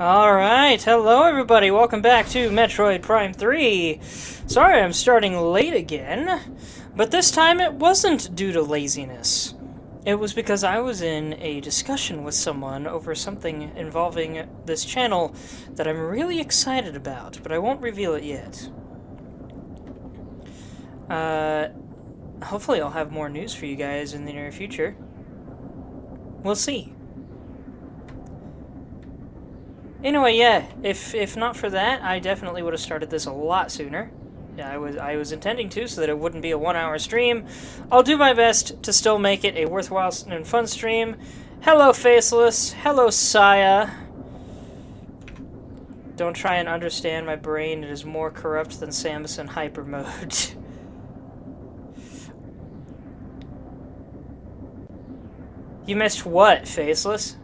Alright, hello everybody, welcome back to Metroid Prime 3. Sorry I'm starting late again, but this time it wasn't due to laziness. It was because I was in a discussion with someone over something involving this channel that I'm really excited about, but I won't reveal it yet. Hopefully I'll have more news for you guys in the near future. We'll see. Anyway, yeah, if not for that, I definitely would have started this a lot sooner. Yeah, I was intending to, so that it wouldn't be a 1-hour stream. I'll do my best to still make it a worthwhile and fun stream. Hello, Faceless. Hello, Saya. Don't try and understand my brain. It is more corrupt than Samus in hyper mode. You missed what, Faceless?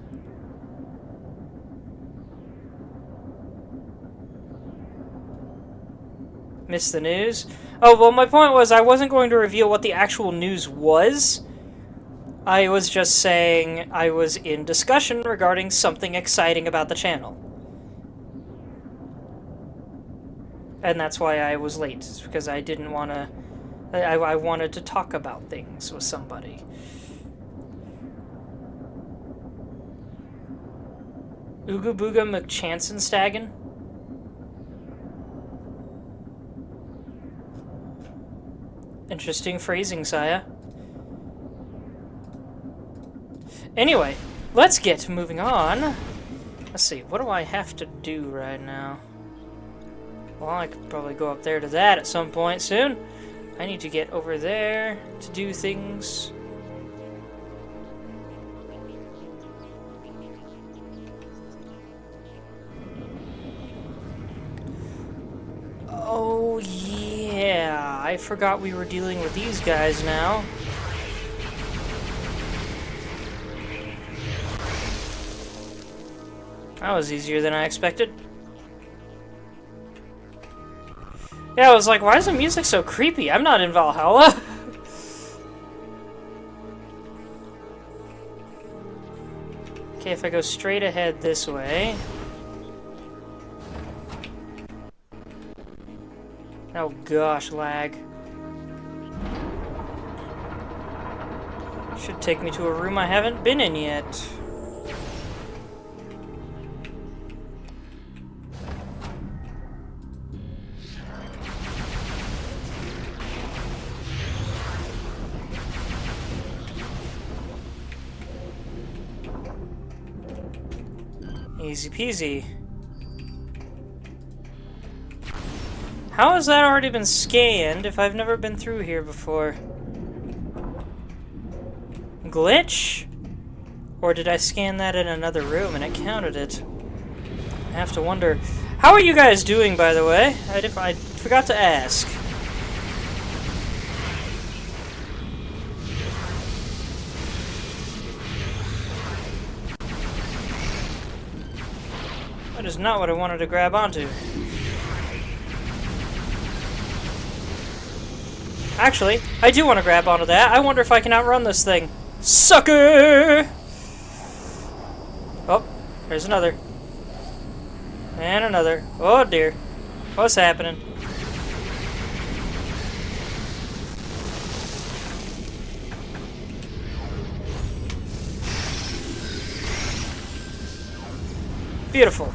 Missed the news? Oh, well, my point was I wasn't going to reveal what the actual news was. I was just saying I was in discussion regarding something exciting about the channel. And that's why I was late, because I didn't want to... I wanted to talk about things with somebody. Ooga Booga McChansenstagen? Interesting phrasing, Saya. Anyway, let's get moving on. Let's see, what do I have to do right now? Well, I could probably go up there to that at some point soon. I need to get over there to do things. Oh, yeah. I forgot we were dealing with these guys now. That was easier than I expected. Yeah, I was like, why is the music so creepy? I'm not in Valhalla. Okay, if I go straight ahead this way... Oh gosh, lag. Should take me to a room I haven't been in yet. Easy peasy. How has that already been scanned if I've never been through here before? Glitch? Or did I scan that in another room and it counted it? I have to wonder. How are you guys doing, by the way? I forgot to ask. That is not what I wanted to grab onto. Actually, I do want to grab onto that. I wonder if I can outrun this thing. Sucker! Oh, there's another. And another. Oh dear. What's happening? Beautiful.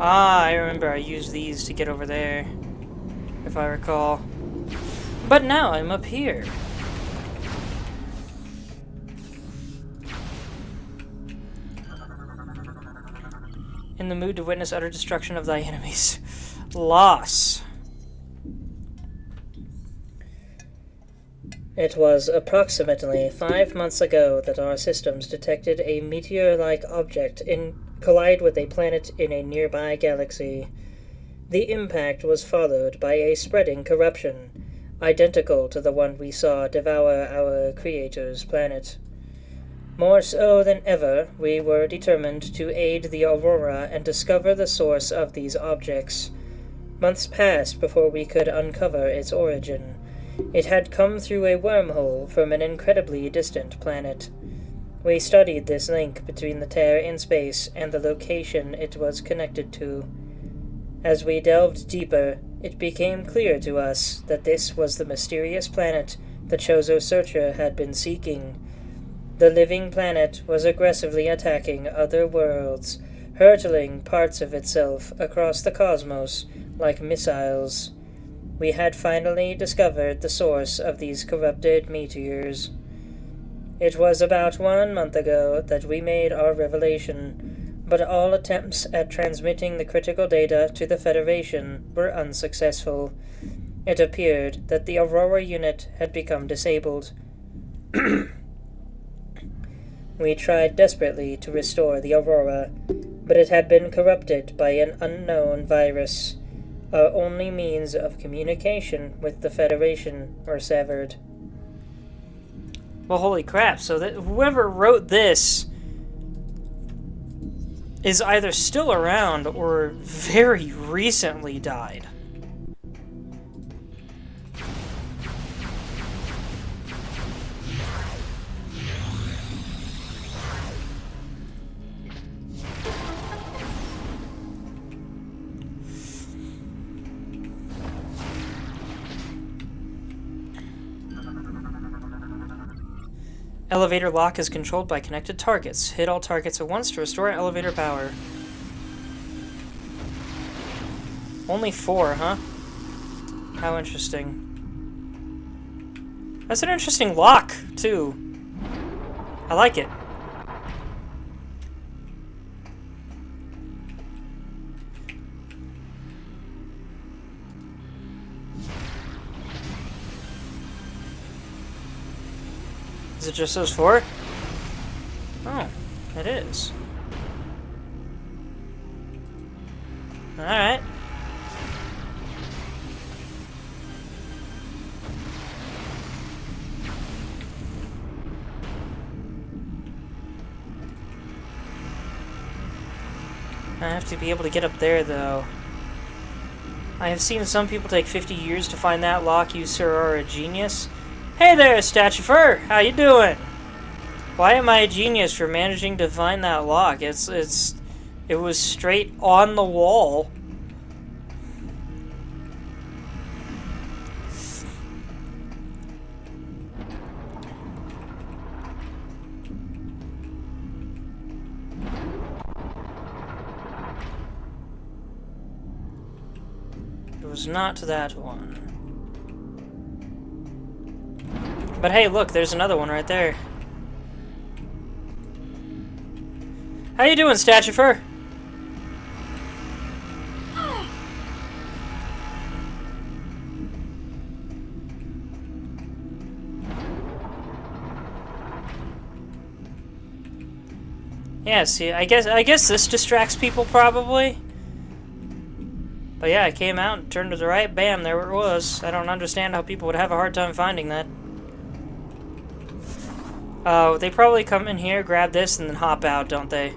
Ah, I remember I used these to get over there, if I recall. But now I'm up here. In the mood to witness utter destruction of thy enemies. Loss. It was approximately 5 months ago that our systems detected a meteor-like object collide with a planet in a nearby galaxy. The impact was followed by a spreading corruption, identical to the one we saw devour our creator's planet. More so than ever, we were determined to aid the Aurora and discover the source of these objects. Months passed before we could uncover its origin. It had come through a wormhole from an incredibly distant planet. We studied this link between the tear in space and the location it was connected to. As we delved deeper, it became clear to us that this was the mysterious planet the Chozo Searcher had been seeking. The living planet was aggressively attacking other worlds, hurtling parts of itself across the cosmos like missiles. We had finally discovered the source of these corrupted meteors. It was about 1 month ago that we made our revelation, but all attempts at transmitting the critical data to the Federation were unsuccessful. It appeared that the Aurora unit had become disabled. We tried desperately to restore the Aurora, but it had been corrupted by an unknown virus. Our only means of communication with the Federation were severed. Well, holy crap, so that whoever wrote this is either still around or very recently died. Elevator lock is controlled by connected targets. Hit all targets at once to restore elevator power. Only 4, huh? How interesting. That's an interesting lock, too. I like it. Is it just those 4? Oh, it is. Alright. I have to be able to get up there, though. I have seen some people take 50 years to find that lock. You, sir, are a genius. Hey there, Statufer! How you doing? Why am I a genius for managing to find that lock? It was straight on the wall. It was not that one. But hey, look, there's another one right there. How you doing, Statufer? Yeah, see, I guess this distracts people probably. But yeah, I came out and turned to the right, bam, there it was. I don't understand how people would have a hard time finding that. Oh, they probably come in here, grab this, and then hop out, don't they?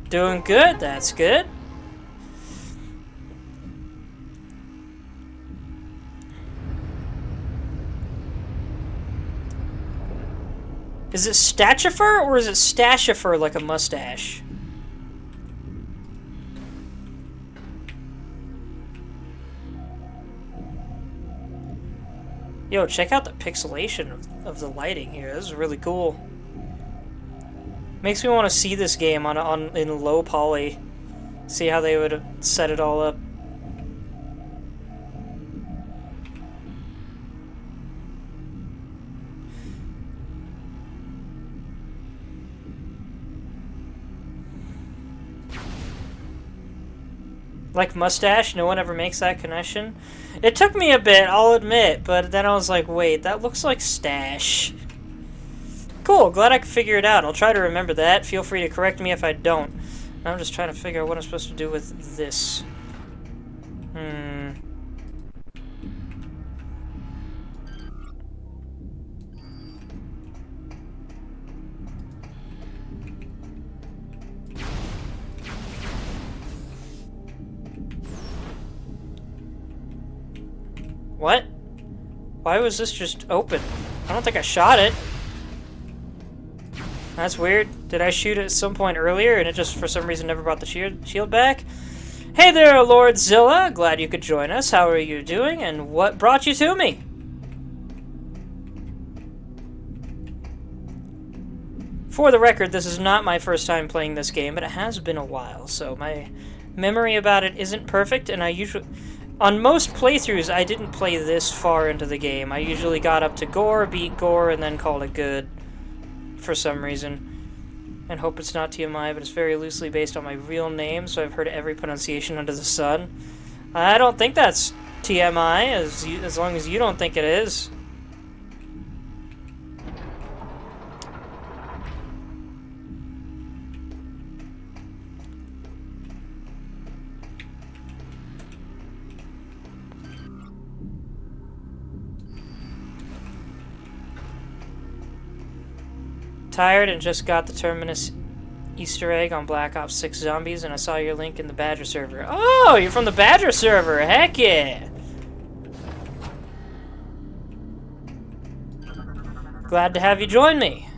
Doing good, that's good. Is it Statufer or is it Stashifer like a mustache? Yo, check out the pixelation of the lighting here. This is really cool. Makes me want to see this game in low poly. See how they would set it all up. Like mustache, no one ever makes that connection. It took me a bit, I'll admit, but then I was like, wait, that looks like stash. Cool, glad I could figure it out. I'll try to remember that. Feel free to correct me if I don't. I'm just trying to figure out what I'm supposed to do with this. What? Why was this just open? I don't think I shot it. That's weird. Did I shoot it at some point earlier and it just for some reason never brought the shield back? Hey there, Lord Zilla. Glad you could join us. How are you doing and what brought you to me? For the record, this is not my first time playing this game, but it has been a while, so my memory about it isn't perfect, and I usually... On most playthroughs, I didn't play this far into the game. I usually got up to Gore, beat Gore, and then called it good for some reason. And hope it's not TMI, but it's very loosely based on my real name, so I've heard every pronunciation under the sun. I don't think that's TMI, as long as you don't think it is. Tired and just got the Terminus Easter egg on Black Ops 6 Zombies, and I saw your link in the Badger server. Oh, you're from the Badger server! Heck yeah! Glad to have you join me.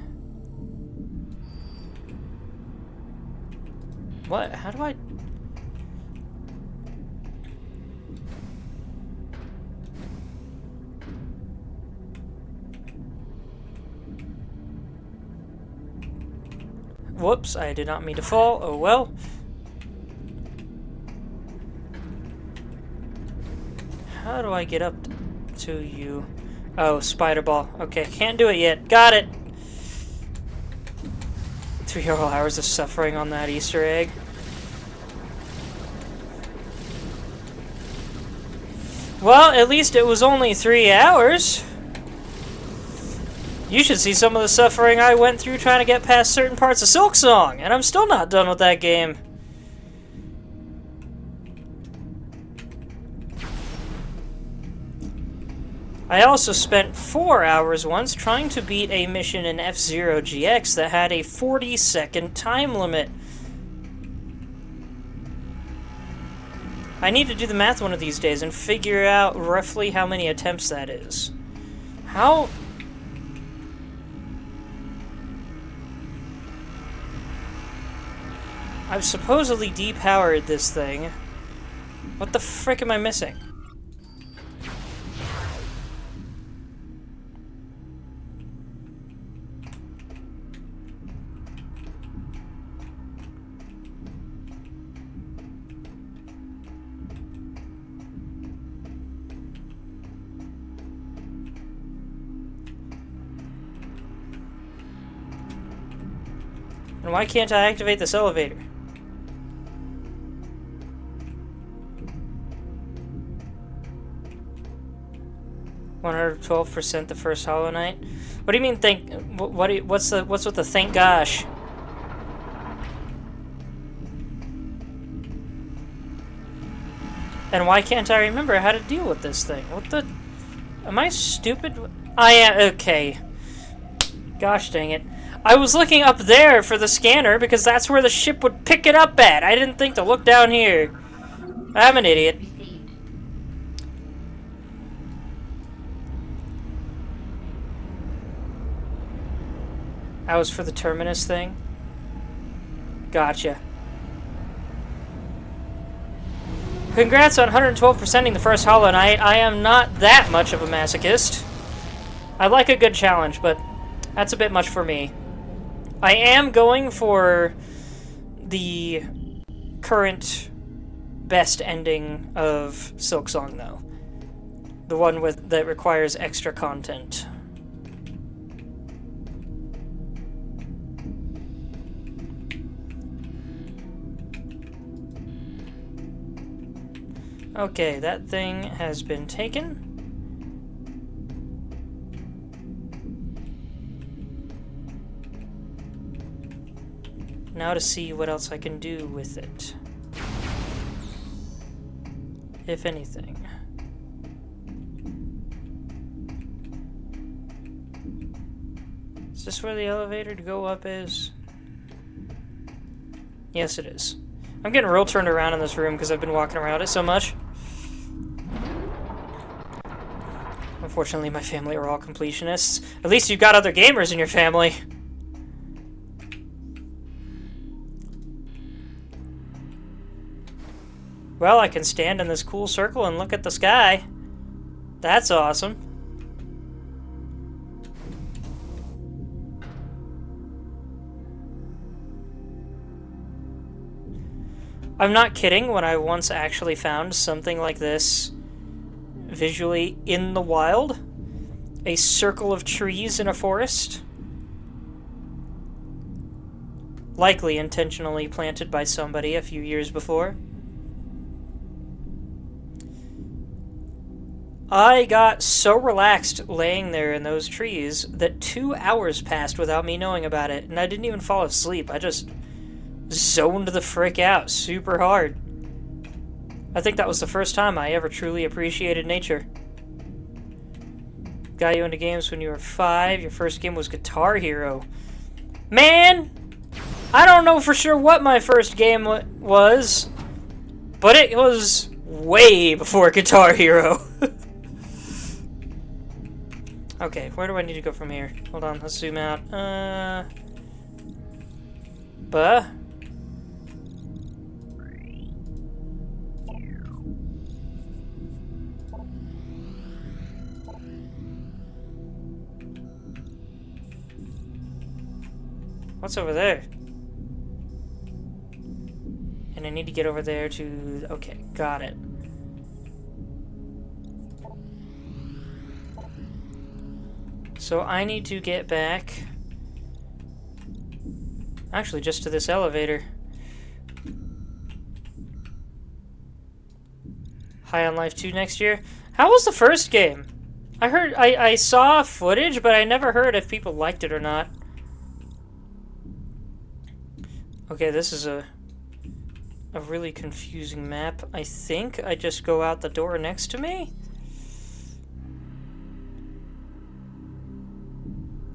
What? How do I... Whoops, I did not mean to fall. Oh well. How do I get up to you? Oh, spider ball. Okay, can't do it yet. Got it! 3 whole hours of suffering on that Easter egg. Well, at least it was only 3 hours. You should see some of the suffering I went through trying to get past certain parts of Silksong, and I'm still not done with that game. I also spent 4 hours once trying to beat a mission in F-Zero GX that had a 40-second time limit. I need to do the math one of these days and figure out roughly how many attempts that is. How... I've supposedly depowered this thing. What the frick am I missing? And why can't I activate this elevator? %, the first Hollow Knight. What do you mean? What's with the thank gosh? And why can't I remember how to deal with this thing? What the? Am I stupid? I am. Okay. Gosh dang it! I was looking up there for the scanner because that's where the ship would pick it up at. I didn't think to look down here. I'm an idiot. That was for the Terminus thing? Gotcha. Congrats on 112%ing the first Hollow Knight. I am not that much of a masochist. I like a good challenge, but that's a bit much for me. I am going for the current best ending of Silksong, though. The one that requires extra content. Okay, that thing has been taken. Now to see what else I can do with it. If anything. Is this where the elevator to go up is? Yes, it is. I'm getting real turned around in this room because I've been walking around it so much. Fortunately, my family are all completionists. At least you've got other gamers in your family. Well, I can stand in this cool circle and look at the sky. That's awesome. I'm not kidding when I once actually found something like this visually in the wild. A circle of trees in a forest. Likely intentionally planted by somebody a few years before. I got so relaxed laying there in those trees that 2 hours passed without me knowing about it, and I didn't even fall asleep. I just zoned the frick out super hard. I think that was the first time I ever truly appreciated nature. Got you into games when you were 5. Your first game was Guitar Hero. Man! I don't know for sure what my first game was, but it was way before Guitar Hero. Okay, where do I need to go from here? Hold on, let's zoom out. What's over there? And I need to get over there to... Okay, got it. So I need to get back... Actually, just to this elevator. High on Life 2 next year? How was the first game? I saw footage, but I never heard if people liked it or not. Okay, this is a really confusing map. I think I just go out the door next to me?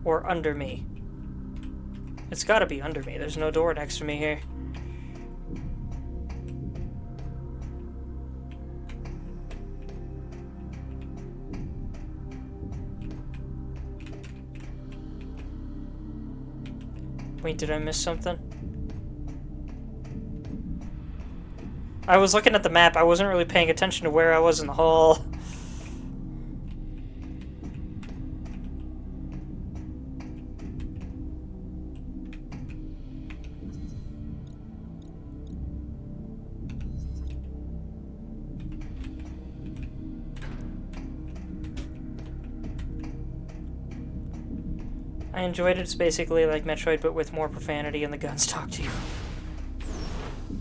Or under me? It's gotta be under me. There's no door next to me here. Wait, did I miss something? I was looking at the map. I wasn't really paying attention to where I was in the hall. I enjoyed it. It's basically like Metroid, but with more profanity and the guns talk to you.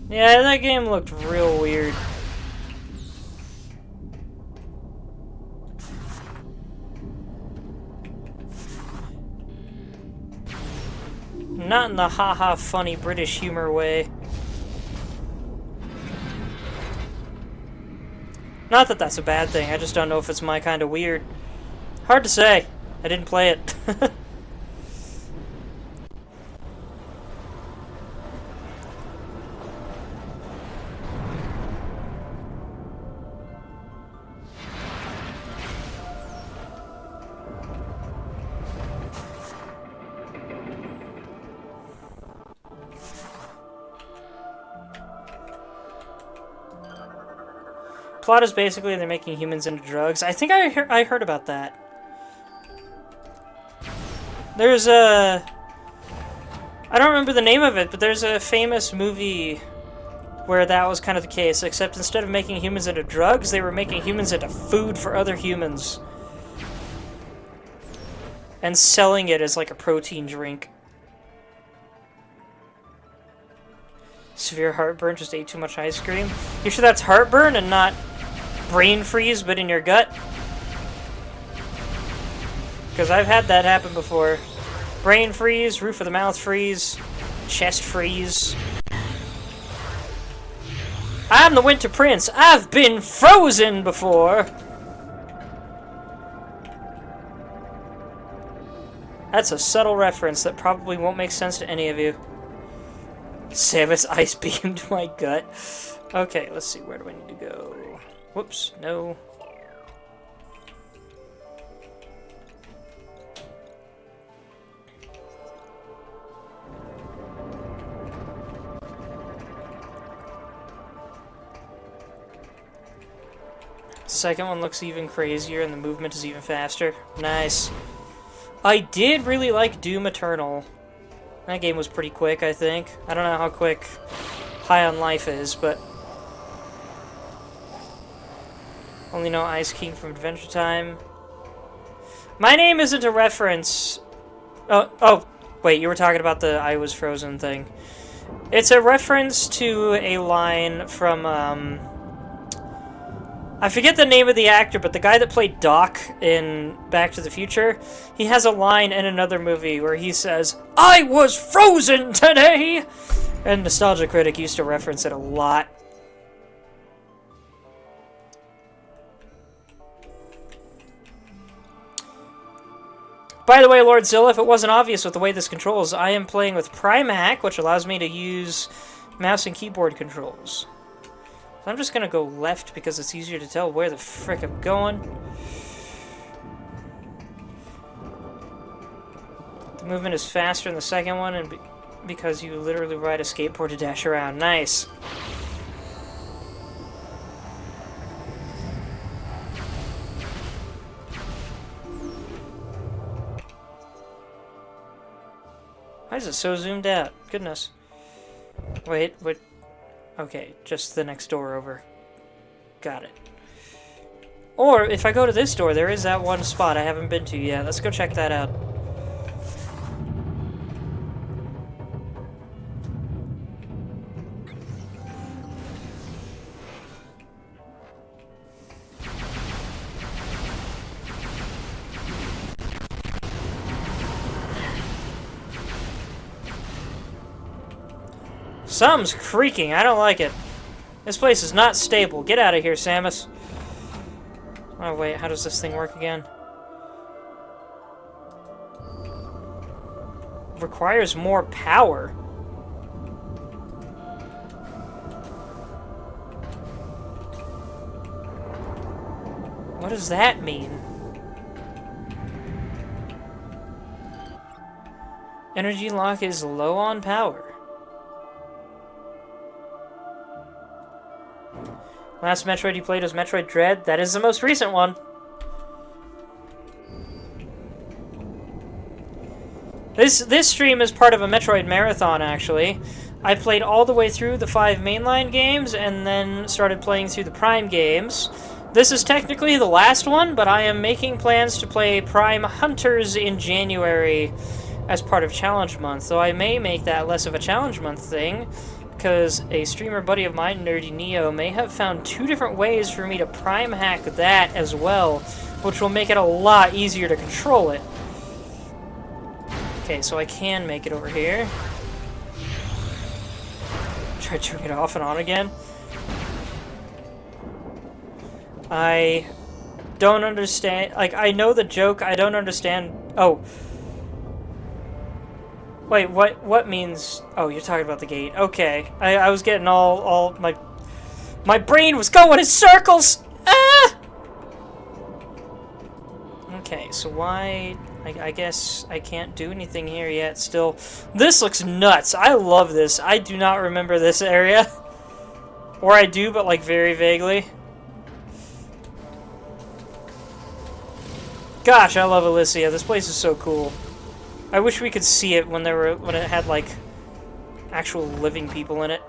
Yeah, that game looked real weird. Not in the haha funny British humor way. Not that that's a bad thing, I just don't know if it's my kind of weird. Hard to say. I didn't play it. Plot is basically they're making humans into drugs. I think I heard about that. There's a... I don't remember the name of it, but there's a famous movie where that was kind of the case, except instead of making humans into drugs, they were making humans into food for other humans. And selling it as like a protein drink. Severe heartburn, just ate too much ice cream. You sure that's heartburn and not brain freeze, but in your gut? Because I've had that happen before. Brain freeze, roof of the mouth freeze, chest freeze. I'm the Winter Prince. I've been frozen before. That's a subtle reference that probably won't make sense to any of you. Samus ice beamed my gut. Okay, let's see. Where do I need to go? Whoops, no. Second one looks even crazier and the movement is even faster. Nice. I did really like Doom Eternal. That game was pretty quick, I think. I don't know how quick High on Life is, but... Only know Ice King from Adventure Time. My name isn't a reference... Oh, wait, you were talking about the I Was Frozen thing. It's a reference to a line from, I forget the name of the actor, but the guy that played Doc in Back to the Future, he has a line in another movie where he says, "I was frozen today!" And Nostalgia Critic used to reference it a lot. By the way, Lord Zilla, if it wasn't obvious with the way this controls, I am playing with Prime Hack, which allows me to use mouse and keyboard controls. So I'm just going to go left because it's easier to tell where the frick I'm going. The movement is faster in the second one, and because you literally ride a skateboard to dash around. Nice. Why is it so zoomed out? Goodness. Wait. Okay, just the next door over. Got it. Or, if I go to this door, there is that one spot I haven't been to yet. Let's go check that out. Something's creaking. I don't like it. This place is not stable. Get out of here, Samus. Oh, wait. How does this thing work again? Requires more power. What does that mean? Energy lock is low on power. Last Metroid you played was Metroid Dread. That is the most recent one. This stream is part of a Metroid marathon, actually. I played all the way through the 5 mainline games, and then started playing through the Prime games. This is technically the last one, but I am making plans to play Prime Hunters in January as part of Challenge Month, though I may make that less of a Challenge Month thing, because a streamer buddy of mine, Nerdy Neo, may have found 2 different ways for me to Prime hack that as well, which will make it a lot easier to control it. Okay, so I can make it over here. Try turning it off and on again. I don't understand. Like, I know the joke, I don't understand. Oh. Wait, what means... Oh, you're talking about the gate. Okay. I was getting all my brain was going in circles! Ah! Okay, so why... I guess I can't do anything here yet still. This looks nuts. I love this. I do not remember this area. Or I do, but like very vaguely. Gosh, I love Elysia. This place is so cool. I wish we could see it when it had like actual living people in it.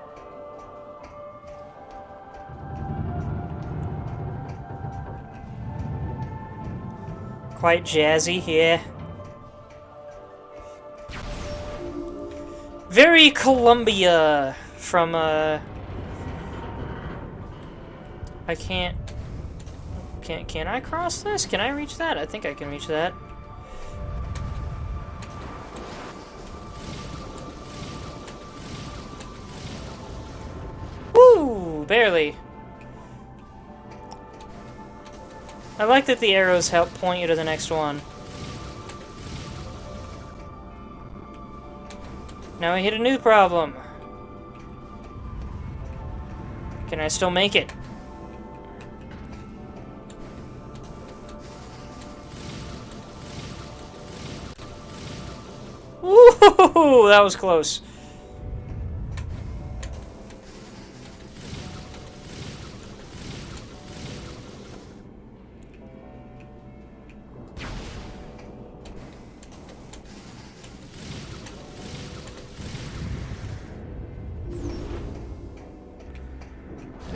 Quite jazzy, yeah. Very Columbia from I can't can I cross this? Can I reach that? I think I can reach that. Woo! Barely. I like that the arrows help point you to the next one. Now we hit a new problem. Can I still make it? Woo! That was close.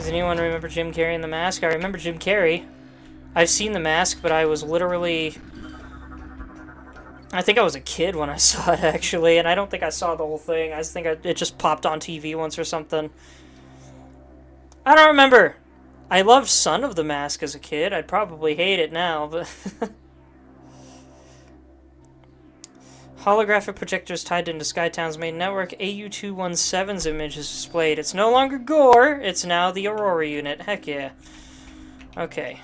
Does anyone remember Jim Carrey in The Mask? I remember Jim Carrey. I've seen The Mask, but I was literally... I think I was a kid when I saw it, actually, and I don't think I saw the whole thing. I just think it just popped on TV once or something. I don't remember. I loved Son of the Mask as a kid. I'd probably hate it now, but... Holographic projectors tied into Skytown's main network. AU-217's image is displayed. It's no longer Gore. It's now the Aurora unit. Heck yeah. Okay.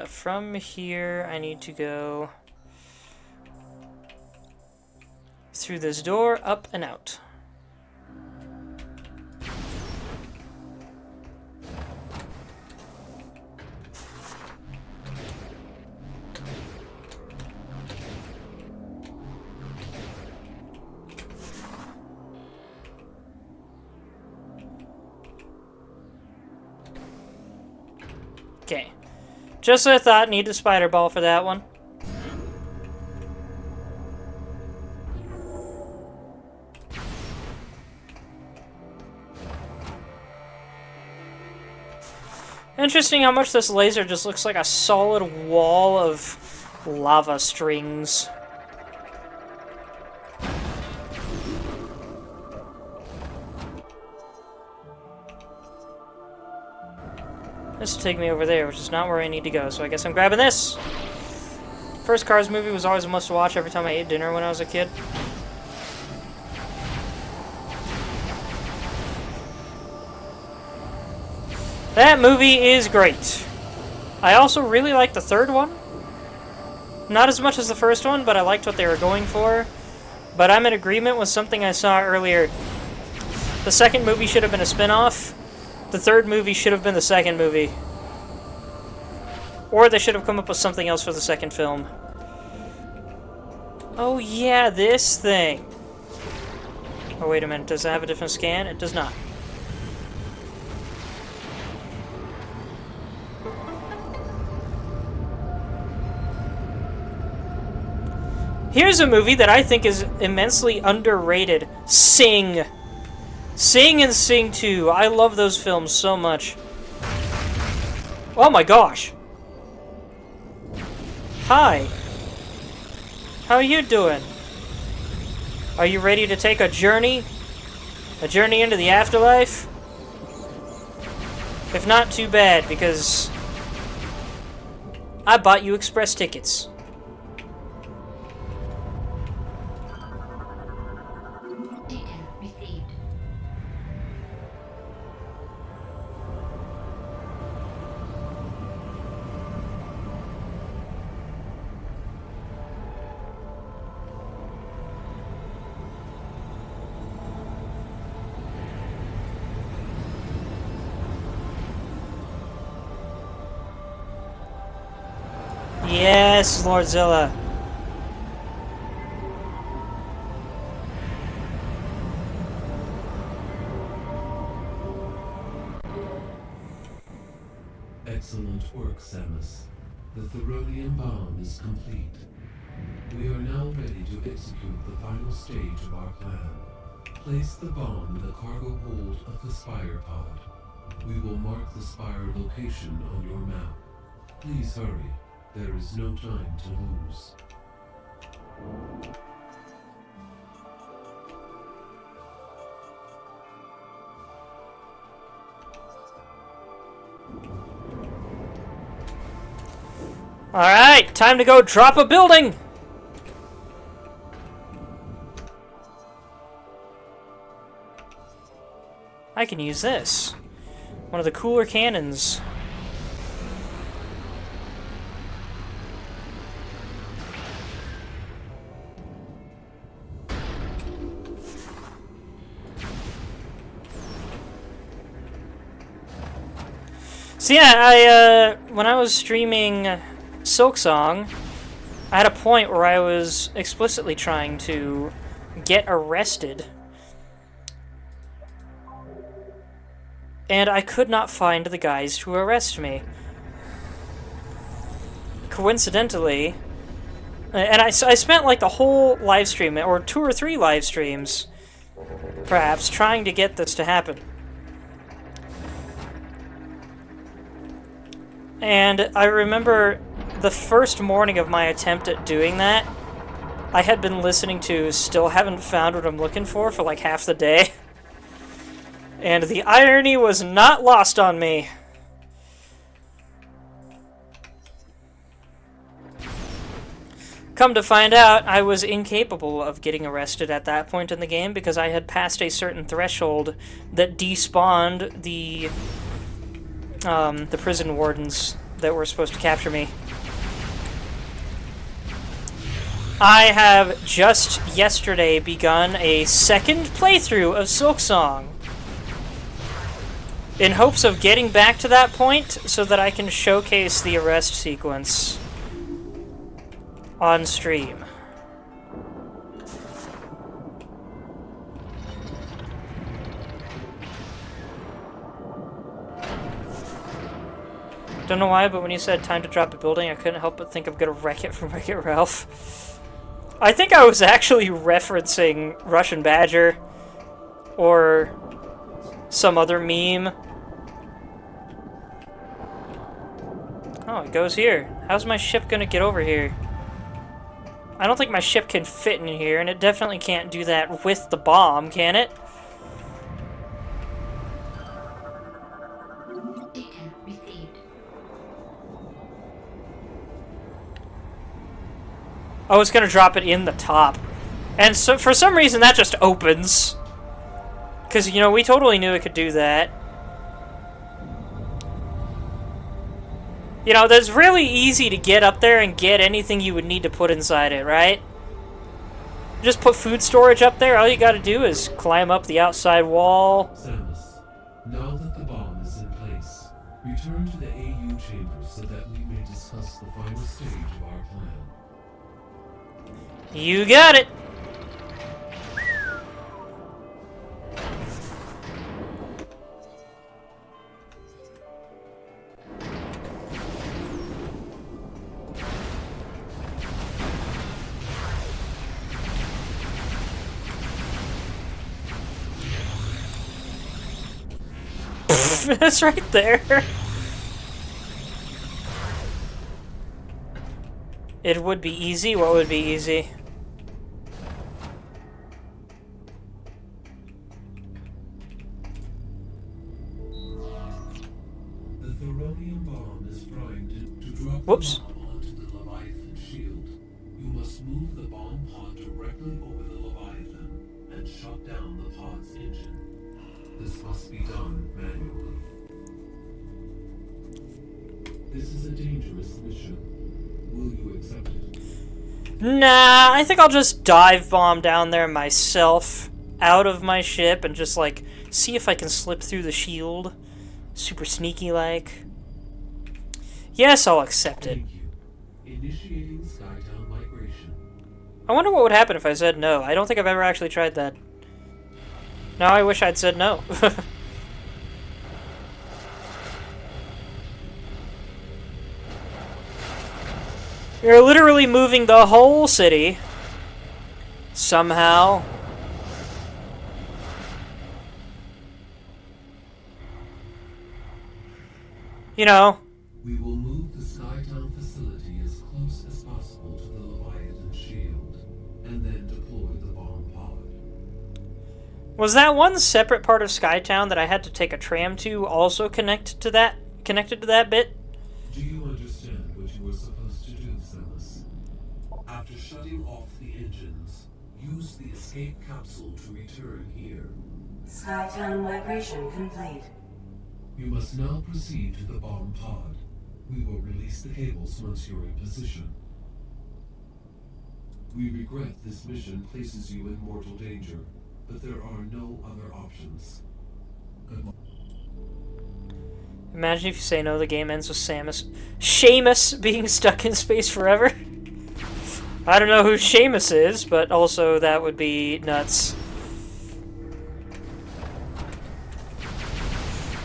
From here, I need to go... through this door, up and out. Okay. Just as I thought, need a spider ball for that one. Interesting how much this laser just looks like a solid wall of lava strings. This will take me over there, which is not where I need to go, so I guess I'm grabbing this! First Cars movie was always a must-watch every time I ate dinner when I was a kid. That movie is great. I also really liked the third one. Not as much as the first one, but I liked what they were going for. But I'm in agreement with something I saw earlier. The second movie should have been a spin-off. The third movie should have been the second movie. Or they should have come up with something else for the second film. Oh yeah, this thing. Oh wait a minute, does it have a different scan? It does not. Here's a movie that I think is immensely underrated. Sing. Sing and Sing 2. I love those films so much. Oh my gosh. Hi. How are you doing? Are you ready to take a journey? A journey into the afterlife? If not, too bad, because I bought you express tickets. Yes, Lordzilla. Excellent work, Samus. The Thuronian bomb is complete. We are now ready to execute the final stage of our plan. Place the bomb in the cargo hold of the Spire pod. We will mark the Spire location on your map. Please hurry. There is no time to lose. Alright, time to go drop a building! I can use this. One of the cooler cannons. So yeah, when I was streaming Silksong, I had a point where I was explicitly trying to get arrested. And I could not find the guys to arrest me. Coincidentally, and I spent like the whole live stream, or 2 or 3 live streams, perhaps, trying to get this to happen. And I remember the first morning of my attempt at doing that, I had been listening to Still Haven't Found What I'm Looking For like half the day. And the irony was not lost on me. Come to find out, I was incapable of getting arrested at that point in the game because I had passed a certain threshold that despawned the prison wardens that were supposed to capture me. I have just yesterday begun a second playthrough of Silksong in hopes of getting back to that point so that I can showcase the arrest sequence on stream. Don't know why, but when you said time to drop a building, I couldn't help but think I'm gonna wreck it from Wreck-It Ralph. I think I was actually referencing Russian Badger or some other meme. Oh, it goes here. How's my ship gonna get over here? I don't think my ship can fit in here, and it definitely can't do that with the bomb, can it? Data received. I was gonna drop it in the top. And so for some reason that just opens. Because, you know, we totally knew it could do that. You know, that's really easy to get up there and get anything you would need to put inside it, right? Just put food storage up there. All you gotta do is climb up the outside wall. Samus, now that the bomb is in place, return to the AU chambers so that we may discuss the final stage of our plan. You got it! It's right there. It would be easy. What would be easy? The thorium bomb is primed to drop Whoops. the bomb onto the Leviathan shield. You must move the bomb pod directly over the Leviathan and shut down the pod's engine. This must be done manually. This is a dangerous mission. Will you accept it? Nah, I think I'll just dive bomb down there myself, out of my ship, and just, like, see if I can slip through the shield. Super sneaky-like. Yes, I'll accept it. Thank you. Initiating Skytown migration. I wonder what would happen if I said no. I don't think I've ever actually tried that. Now I wish I'd said no. You're literally moving the whole city. Somehow. You know. We will move the Skytown facility as close as possible to the Leviathan shield, and then deploy the bomb pod. Was that one separate part of Skytown that I had to take a tram to also connected to that bit? Do you understand what you were supposed to do, Samus? After shutting off the engines, use the escape capsule to return here. Skytown migration complete. You must now proceed to the bomb pod. We will release the cables once you're in position. We regret this mission places you in mortal danger, but there are no other options. Good luck. Imagine if you say no, the game ends with Seamus being stuck in space forever. I don't know who Seamus is, but also that would be nuts.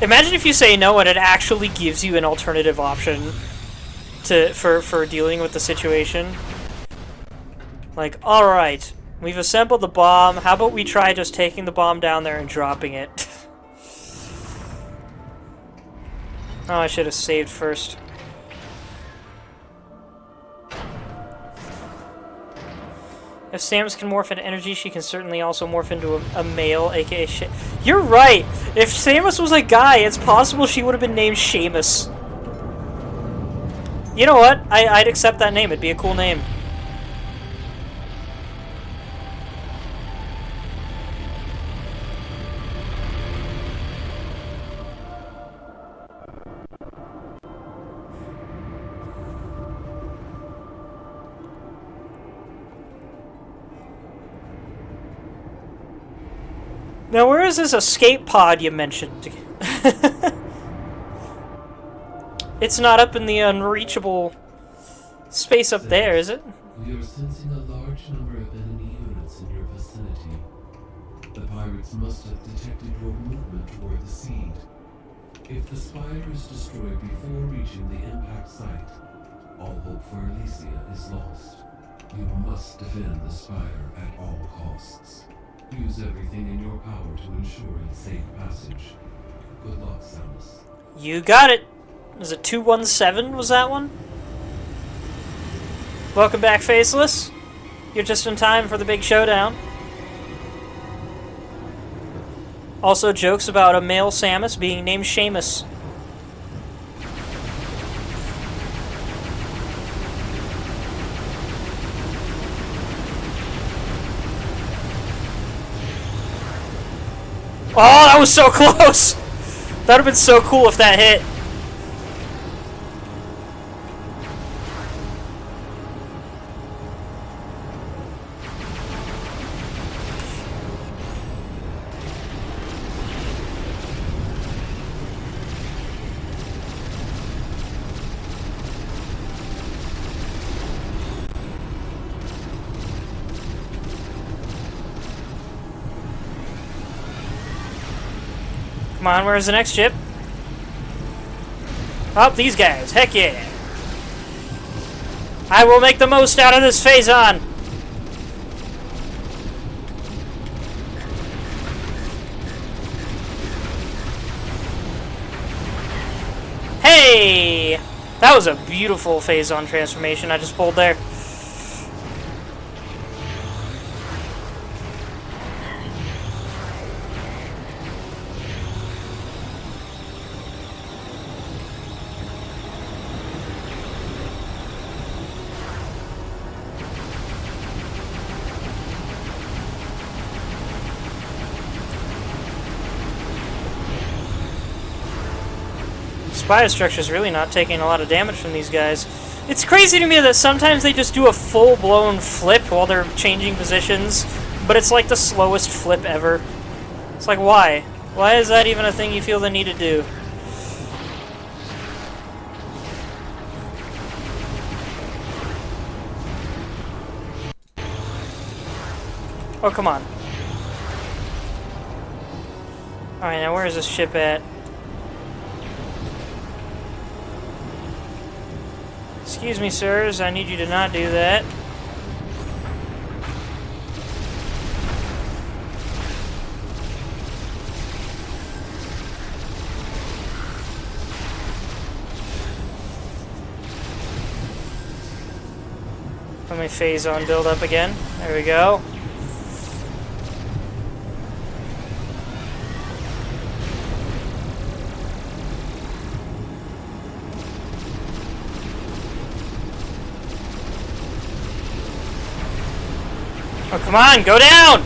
Imagine if you say no and it actually gives you an alternative option for dealing with the situation. Like, alright, we've assembled the bomb, how about we try just taking the bomb down there and dropping it? Oh, I should have saved first. If Samus can morph into energy, she can certainly also morph into a male, aka You're right! If Samus was a guy, it's possible she would have been named Seamus. You know what? I'd accept that name. It'd be a cool name. Now, where is this escape pod you mentioned? It's not up in the unreachable space up there, is it? We are sensing a large number of enemy units in your vicinity. The pirates must have detected your movement toward the seed. If the spire is destroyed before reaching the impact site, all hope for Elysia is lost. You must defend the spire at all costs. Use everything in your power to ensure its safe passage. Good luck, Samus. You got it. Was it 217? Was that one? Welcome back, Faceless. You're just in time for the big showdown. Also, jokes about a male Samus being named Seamus. Oh, that was so close! That would have been so cool if that hit. Come on, where's the next ship? Oh, these guys. Heck yeah. I will make the most out of this Phazon. Hey! That was a beautiful Phazon transformation I just pulled there. Biostructure's really not taking a lot of damage from these guys. It's crazy to me that sometimes they just do a full-blown flip while they're changing positions, but it's like the slowest flip ever. It's like, why? Why is that even a thing you feel the need to do? Oh, come on. Alright, now where is this ship at? Excuse me, sirs, I need you to not do that. Let me Phazon build up again. There we go. Oh, come on, go down!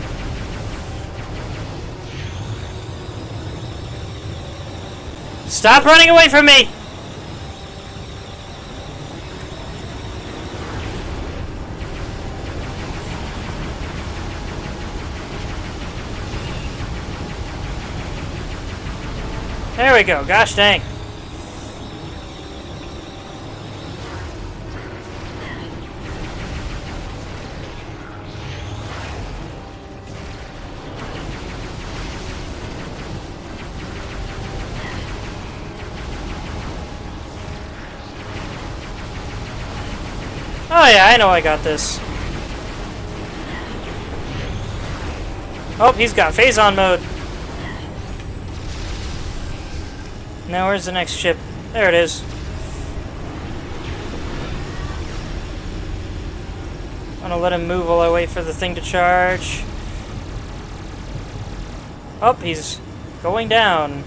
Stop running away from me! There we go, gosh dang. Oh yeah, I know I got this. Oh, he's got Phazon mode. Now where's the next ship? There it is. gonna let him move while I wait for the thing to charge. Oh, he's going down.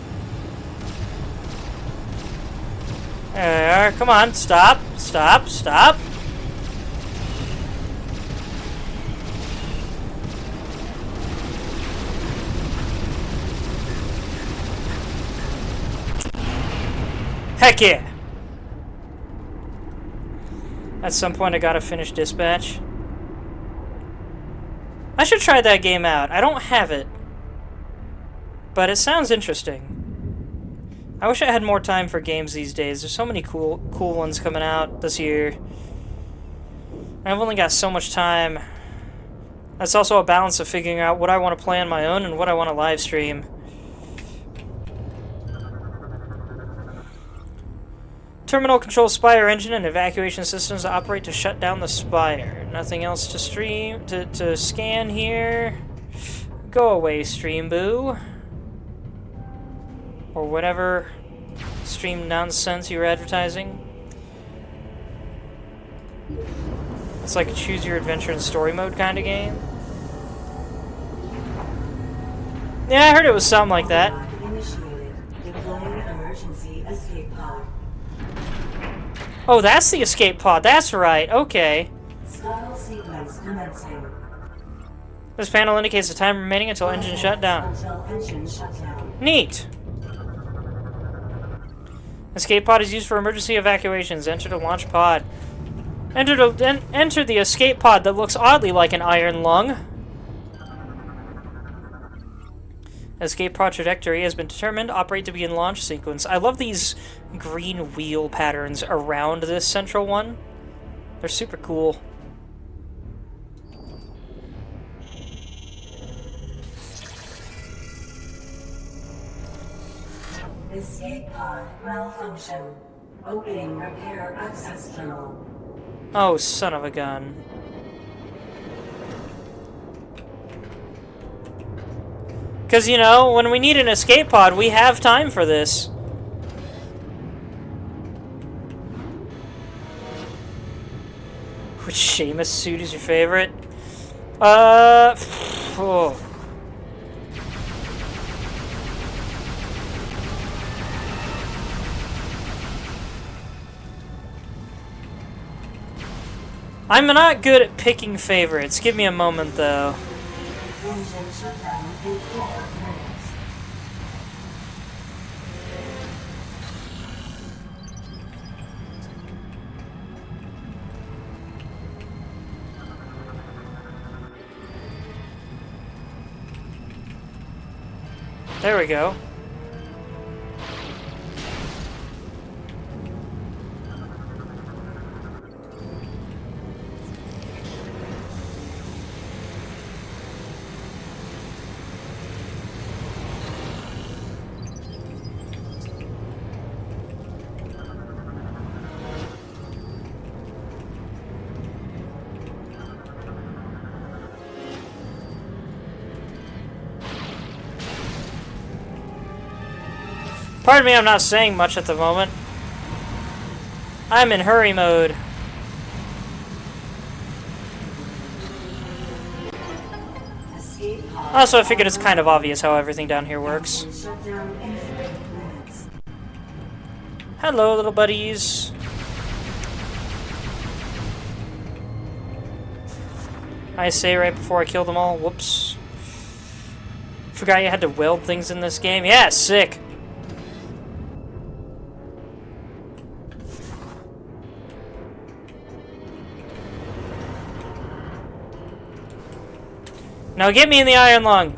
There, come on, stop, stop, stop. Heck yeah! At some point I gotta finish Dispatch. I should try that game out. I don't have it. But it sounds interesting. I wish I had more time for games these days. There's so many cool ones coming out this year. I've only got so much time. That's also a balance of figuring out what I want to play on my own and what I want to live stream. Terminal controls Spire engine and evacuation systems to operate to shut down the Spire. Nothing else to stream to scan here. Go away, Stream Boo. Or whatever stream nonsense you're advertising. It's like a choose your adventure in story mode kind of game. Yeah, I heard it was something like that. Initiated. Deploying emergency escape pod. Oh, that's the escape pod. That's right. Okay. Scuttle sequence commencing. This panel indicates the time remaining until engine shutdown. Until engine shutdown. Neat. Escape pod is used for emergency evacuations. Enter the launch pod. Enter the escape pod that looks oddly like an iron lung. Escape pod trajectory has been determined. Operate to begin launch sequence. I love these green wheel patterns around this central one. They're super cool. Escape pod malfunction. Opening repair access tunnel. Oh, son of a gun. Because, you know, when we need an escape pod, we have time for this. Which Seamus suit is your favorite? Oh. I'm not good at picking favorites. Give me a moment, though. Engine shutdown in 4 minutes. There we go. Pardon me, I'm not saying much at the moment. I'm in hurry mode. Escape pod. Also, I figured it's kind of obvious how everything down here works. Engine shutdown in 3 minutes. Hello, little buddies. I say right before I kill them all. Whoops. Forgot you had to weld things in this game. Yeah, sick. Now get me in the iron lung.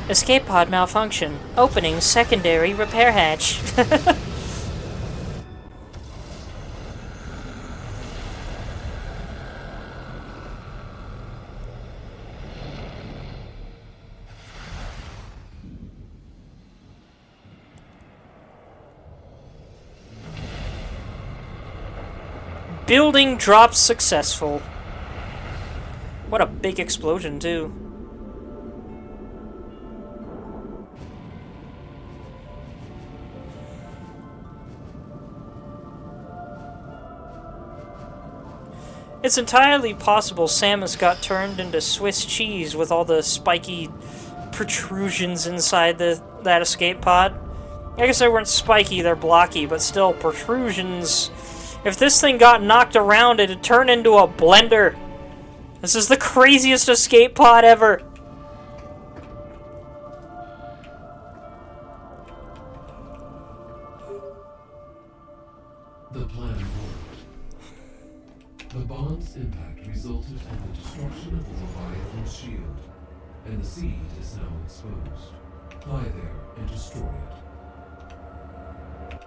Escape pod malfunction. Opening secondary repair hatch. Building drops successful. What a big explosion, too. It's entirely possible Samus got turned into Swiss cheese with all the spiky protrusions inside that escape pod. I guess they weren't spiky, they're blocky, but still, protrusions. If this thing got knocked around, it'd turn into a blender. This is the craziest escape pod ever. The plan worked. The bomb's impact resulted in the destruction of the Leviathan's shield, and the seed is now exposed. Fly there and destroy it.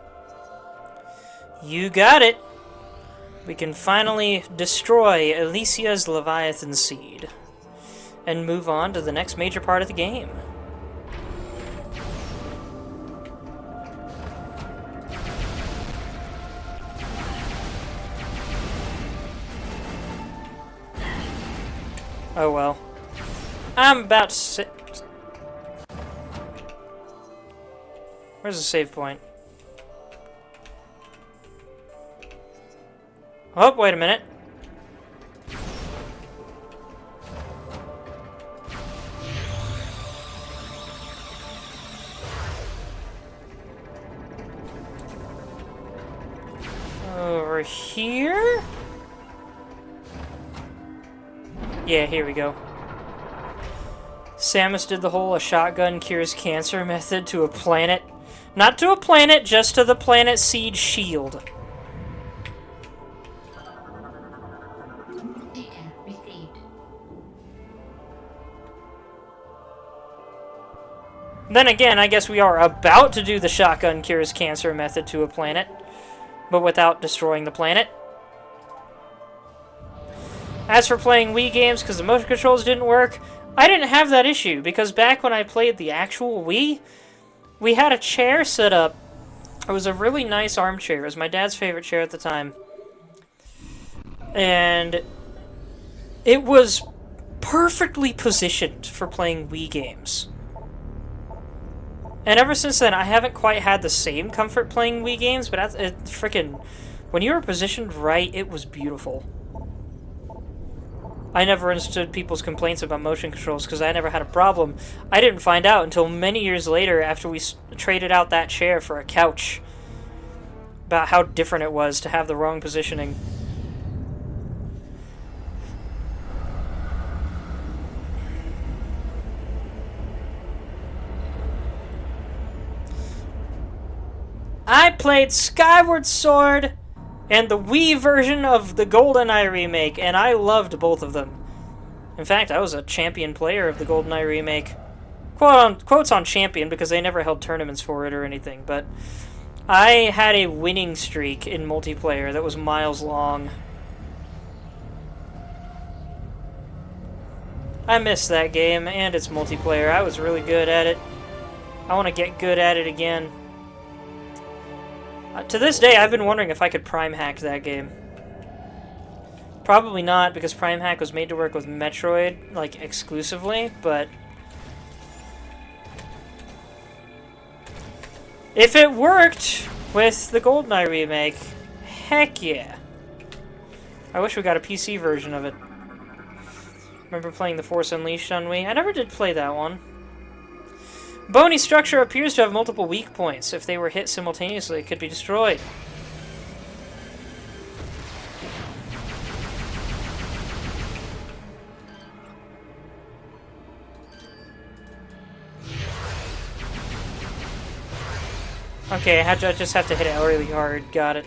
You got it. We can finally destroy Alicia's Leviathan seed and move on to the next major part of the game. Oh well. I'm about to sit. Where's the save point? Oh, wait a minute. Over here? Yeah, here we go. Samus did the whole "a shotgun cures cancer" method to a planet. Not to a planet, just to the planet seed shield. Data received. Then again, I guess we are about to do the shotgun cures cancer method to a planet, but without destroying the planet. As for playing Wii games because the motion controls didn't work, I didn't have that issue because back when I played the actual Wii, we had a chair set up. It was a really nice armchair. It was my dad's favorite chair at the time. And it was perfectly positioned for playing Wii games. And ever since then, I haven't quite had the same comfort playing Wii games, but when you were positioned right, it was beautiful. I never understood people's complaints about motion controls because I never had a problem. I didn't find out until many years later after we traded out that chair for a couch about how different it was to have the wrong positioning. I played Skyward Sword and the Wii version of the GoldenEye remake, and I loved both of them. In fact, I was a champion player of the GoldenEye remake. Quotes on champion because they never held tournaments for it or anything, but I had a winning streak in multiplayer that was miles long. I missed that game and its multiplayer. I was really good at it. I want to get good at it again. To this day, I've been wondering if I could prime hack that game. Probably not, because prime hack was made to work with Metroid, like, exclusively, but if it worked with the GoldenEye remake, heck yeah. I wish we got a PC version of it. Remember playing The Force Unleashed on Wii? I never did play that one. Bony structure appears to have multiple weak points. If they were hit simultaneously, it could be destroyed. Okay, I just have to hit it really hard. Got it.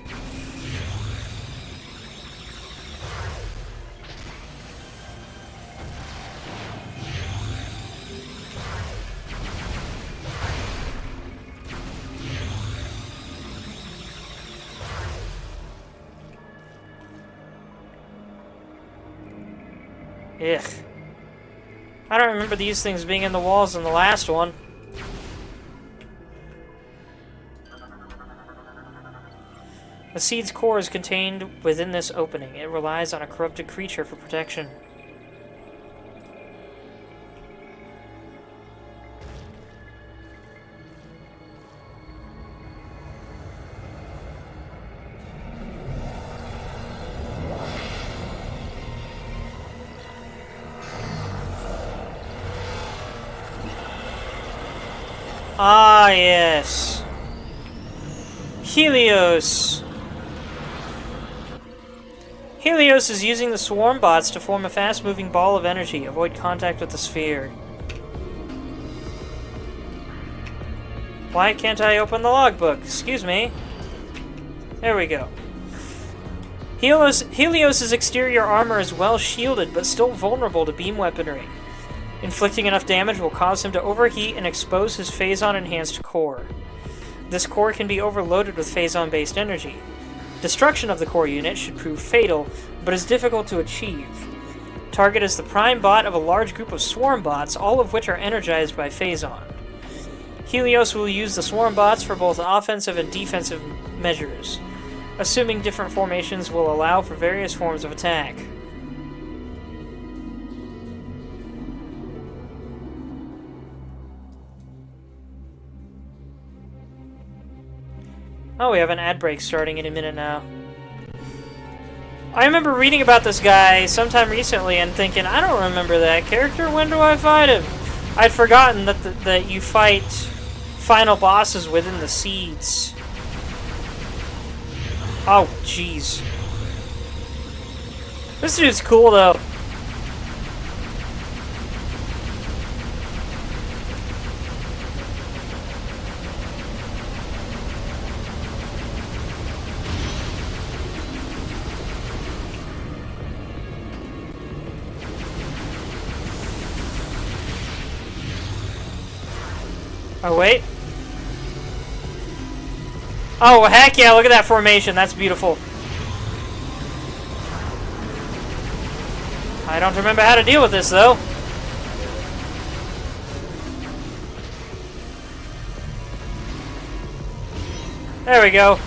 Ugh. I don't remember these things being in the walls in the last one. The seed's core is contained within this opening. It relies on a corrupted creature for protection. Ah, yes. Helios. Helios is using the swarm bots to form a fast-moving ball of energy. Avoid contact with the sphere. Why can't I open the logbook? Excuse me. There we go. Helios's exterior armor is well shielded, but still vulnerable to beam weaponry. Inflicting enough damage will cause him to overheat and expose his Phazon-enhanced core. This core can be overloaded with Phazon-based energy. Destruction of the core unit should prove fatal, but is difficult to achieve. Target is the prime bot of a large group of swarm bots, all of which are energized by Phazon. Helios will use the swarm bots for both offensive and defensive measures, assuming different formations will allow for various forms of attack. Oh, we have an ad break starting in a minute now. I remember reading about this guy sometime recently and thinking, I don't remember that character, when do I fight him? I'd forgotten that you fight final bosses within the seeds. Oh, jeez. This dude's cool, though. Oh, wait. Oh, heck yeah, look at that formation. That's beautiful. I don't remember how to deal with this, though. There we go.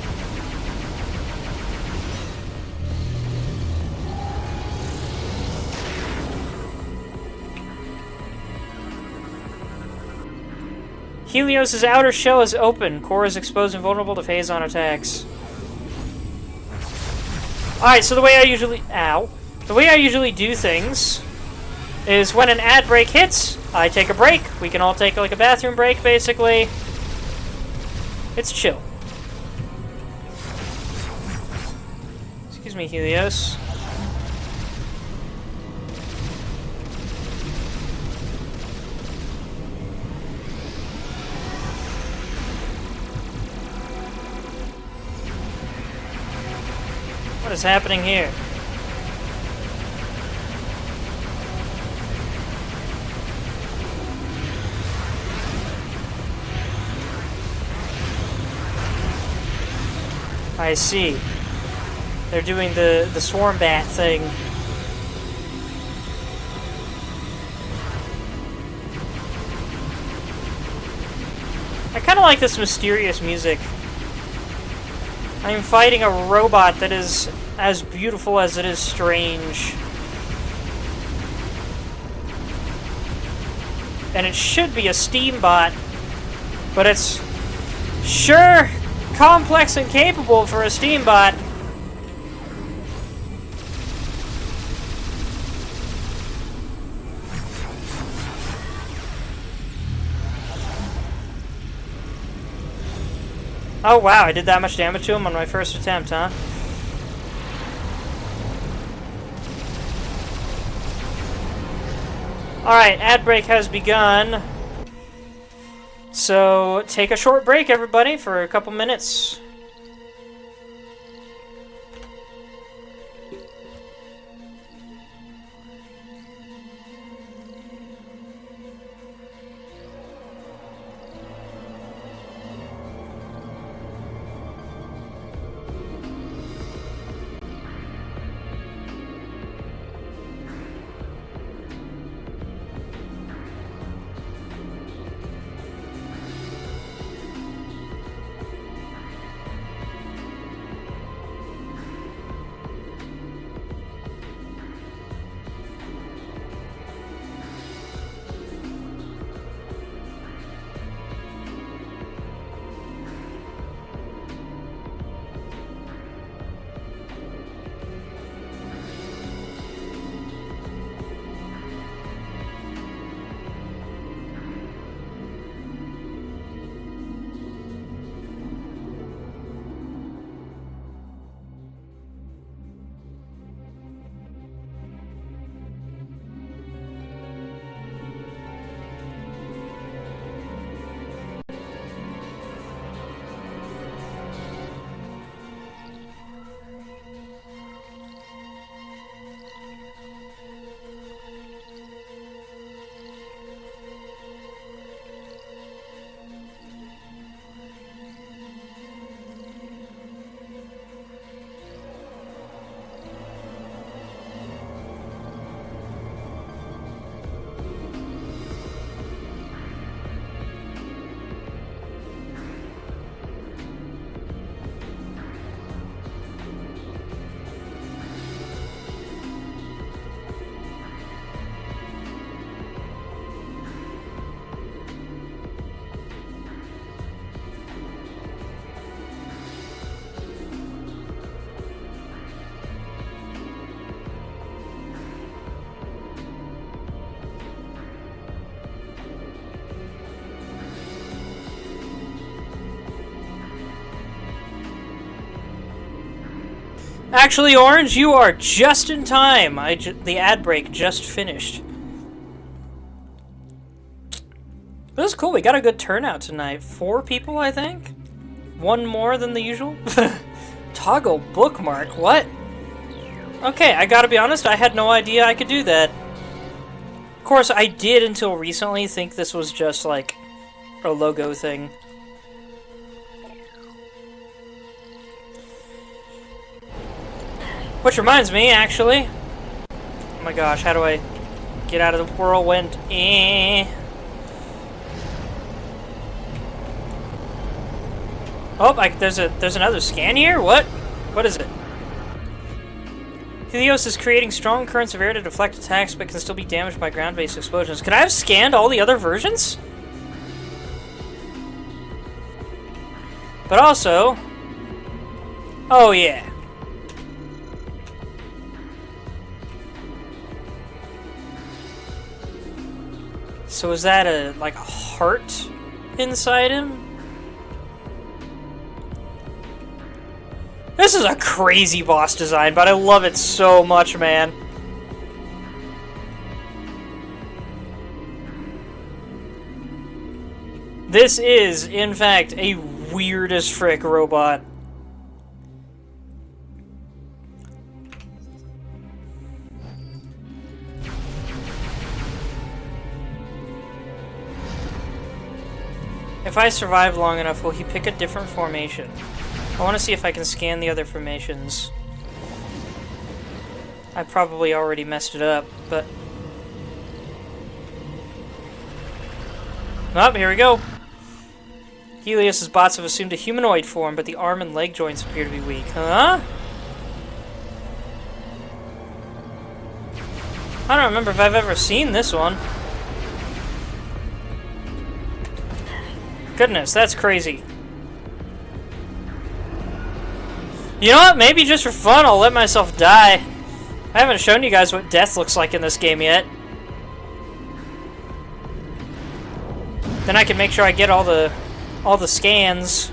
Helios' outer shell is open. Core is exposed and vulnerable to Phazon attacks. Alright, so the way I usually... Ow. The way I usually do things is when an ad break hits, I take a break. We can all take like a bathroom break, basically. It's chill. Excuse me, Helios. What is happening here? I see. They're doing the swarm bat thing. I kind of like this mysterious music. I'm fighting a robot that is as beautiful as it is strange. And it should be a Steam bot, but it's sure complex and capable for a Steam bot. Oh wow, I did that much damage to him on my first attempt, huh? Alright, ad break has begun. So, take a short break, everybody, for a couple minutes. Actually, Orange, you are just in time. The ad break just finished. This is cool. We got a good turnout tonight. 4 people, I think? 1 more than the usual? Toggle bookmark. What? Okay, I gotta be honest. I had no idea I could do that. Of course, I did until recently think this was just, like, a logo thing. Which reminds me, actually. Oh my gosh, how do I get out of the whirlwind? Oh, there's another scan here? What? What is it? Helios is creating strong currents of air to deflect attacks, but can still be damaged by ground-based explosions. Could I have scanned all the other versions? But also... Oh, yeah. So is that like a heart inside him? This is a crazy boss design, but I love it so much, man. This is, in fact, a weird as frick robot. If I survive long enough, will he pick a different formation? I want to see if I can scan the other formations. I probably already messed it up, but... Oh, here we go. Helios's bots have assumed a humanoid form, but the arm and leg joints appear to be weak. Huh? I don't remember if I've ever seen this one. Goodness, that's crazy. You know what? Maybe just for fun, I'll let myself die. I haven't shown you guys what death looks like in this game yet. Then I can make sure I get all the scans.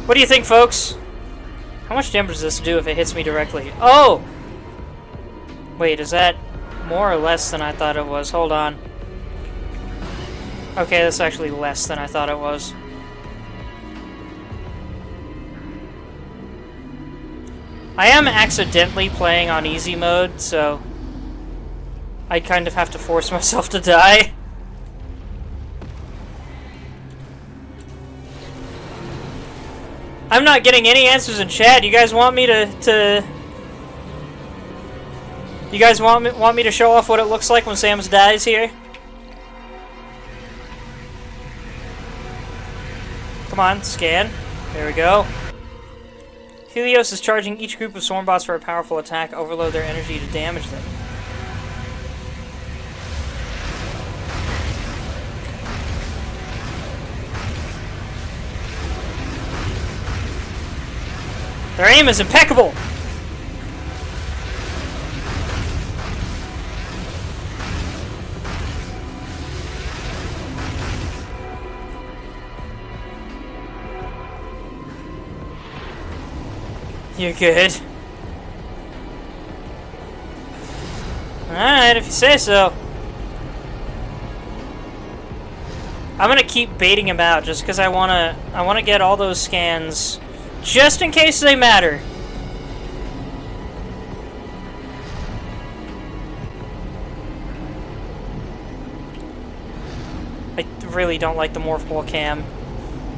What do you think, folks? How much damage does this do if it hits me directly? Oh! Wait, is that more or less than I thought it was? Hold on. Okay, that's actually less than I thought it was. I am accidentally playing on easy mode, so I kind of have to force myself to die. I'm not getting any answers in chat. You guys want me to You guys want me to show off what it looks like when Samus dies here? Come on, scan. There we go. Helios is charging each group of Swarmbots for a powerful attack. Overload their energy to damage them. Their aim is impeccable! You're good. Alright, if you say so. I'm gonna keep baiting him out just because I wanna get all those scans just in case they matter. I really don't like the morph ball cam.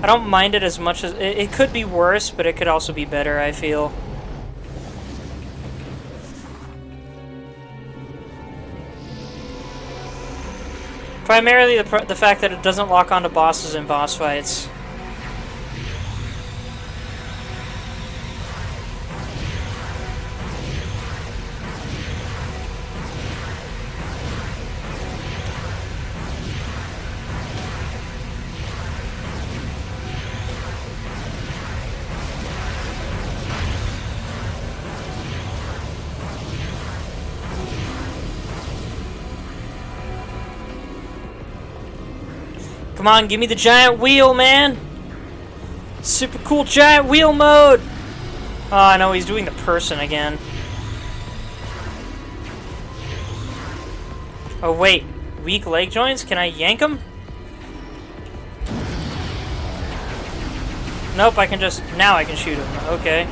I don't mind it as much as... It could be worse, but it could also be better, I feel. Primarily the fact that it doesn't lock onto bosses in boss fights. Come on, give me the giant wheel, man! Super cool giant wheel mode! Oh, no, he's doing the person again. Oh, wait. Weak leg joints? Can I yank him? Nope, I can just... Now I can shoot him. Okay.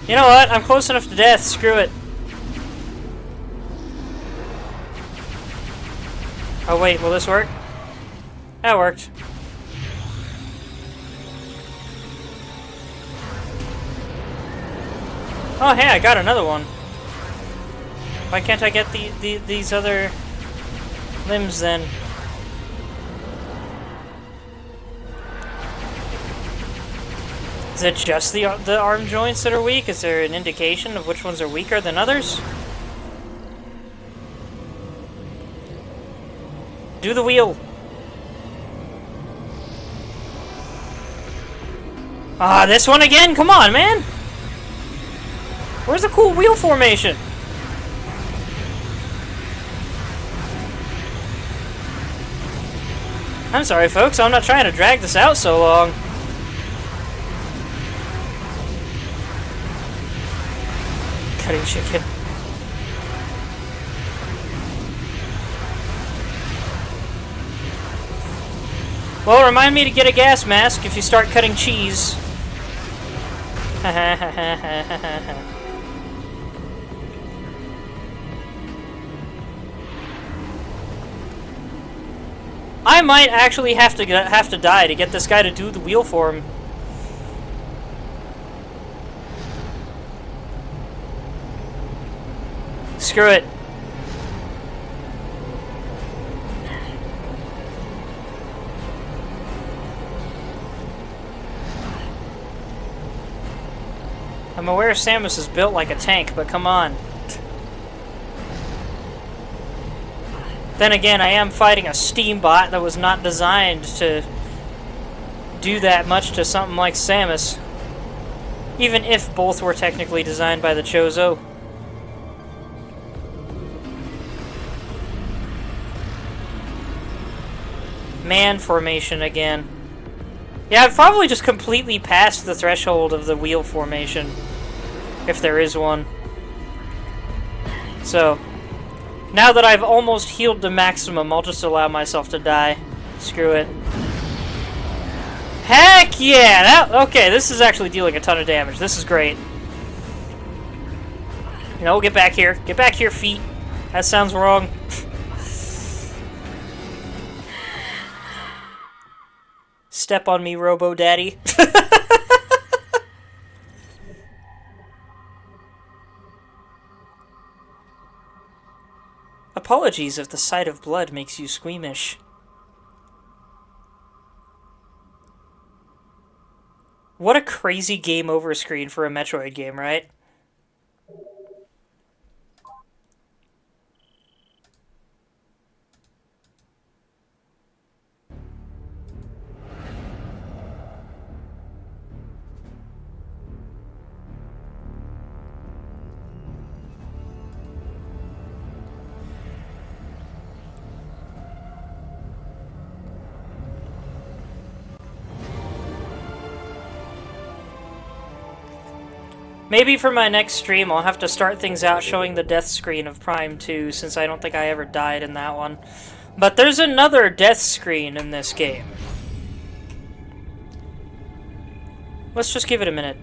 You know what? I'm close enough to death. Screw it. Oh, wait. Will this work? That worked. Oh, hey, I got another one. Why can't I get these other limbs then? Is it just the arm joints that are weak? Is there an indication of which ones are weaker than others? Do the wheel. Ah, this one again? Come on, man! Where's the cool wheel formation? I'm sorry, folks. I'm not trying to drag this out so long. Cutting chicken. Well, remind me to get a gas mask if you start cutting cheese. I might actually have to die to get this guy to do the wheel for him. Screw it. I'm aware Samus is built like a tank, but come on. Then again, I am fighting a steam bot that was not designed to do that much to something like Samus. Even if both were technically designed by the Chozo. Man formation again. Yeah, I've probably just completely passed the threshold of the wheel formation. If there is one. So, now that I've almost healed the maximum, I'll just allow myself to die. Screw it. Heck yeah! Okay, this is actually dealing a ton of damage. This is great. You know, get back here. Get back here, feet. That sounds wrong. Step on me, Robo Daddy. Apologies if the sight of blood makes you squeamish. What a crazy game over screen for a Metroid game, right? Maybe for my next stream, I'll have to start things out showing the death screen of Prime 2, since I don't think I ever died in that one. But there's another death screen in this game. Let's just give it a minute.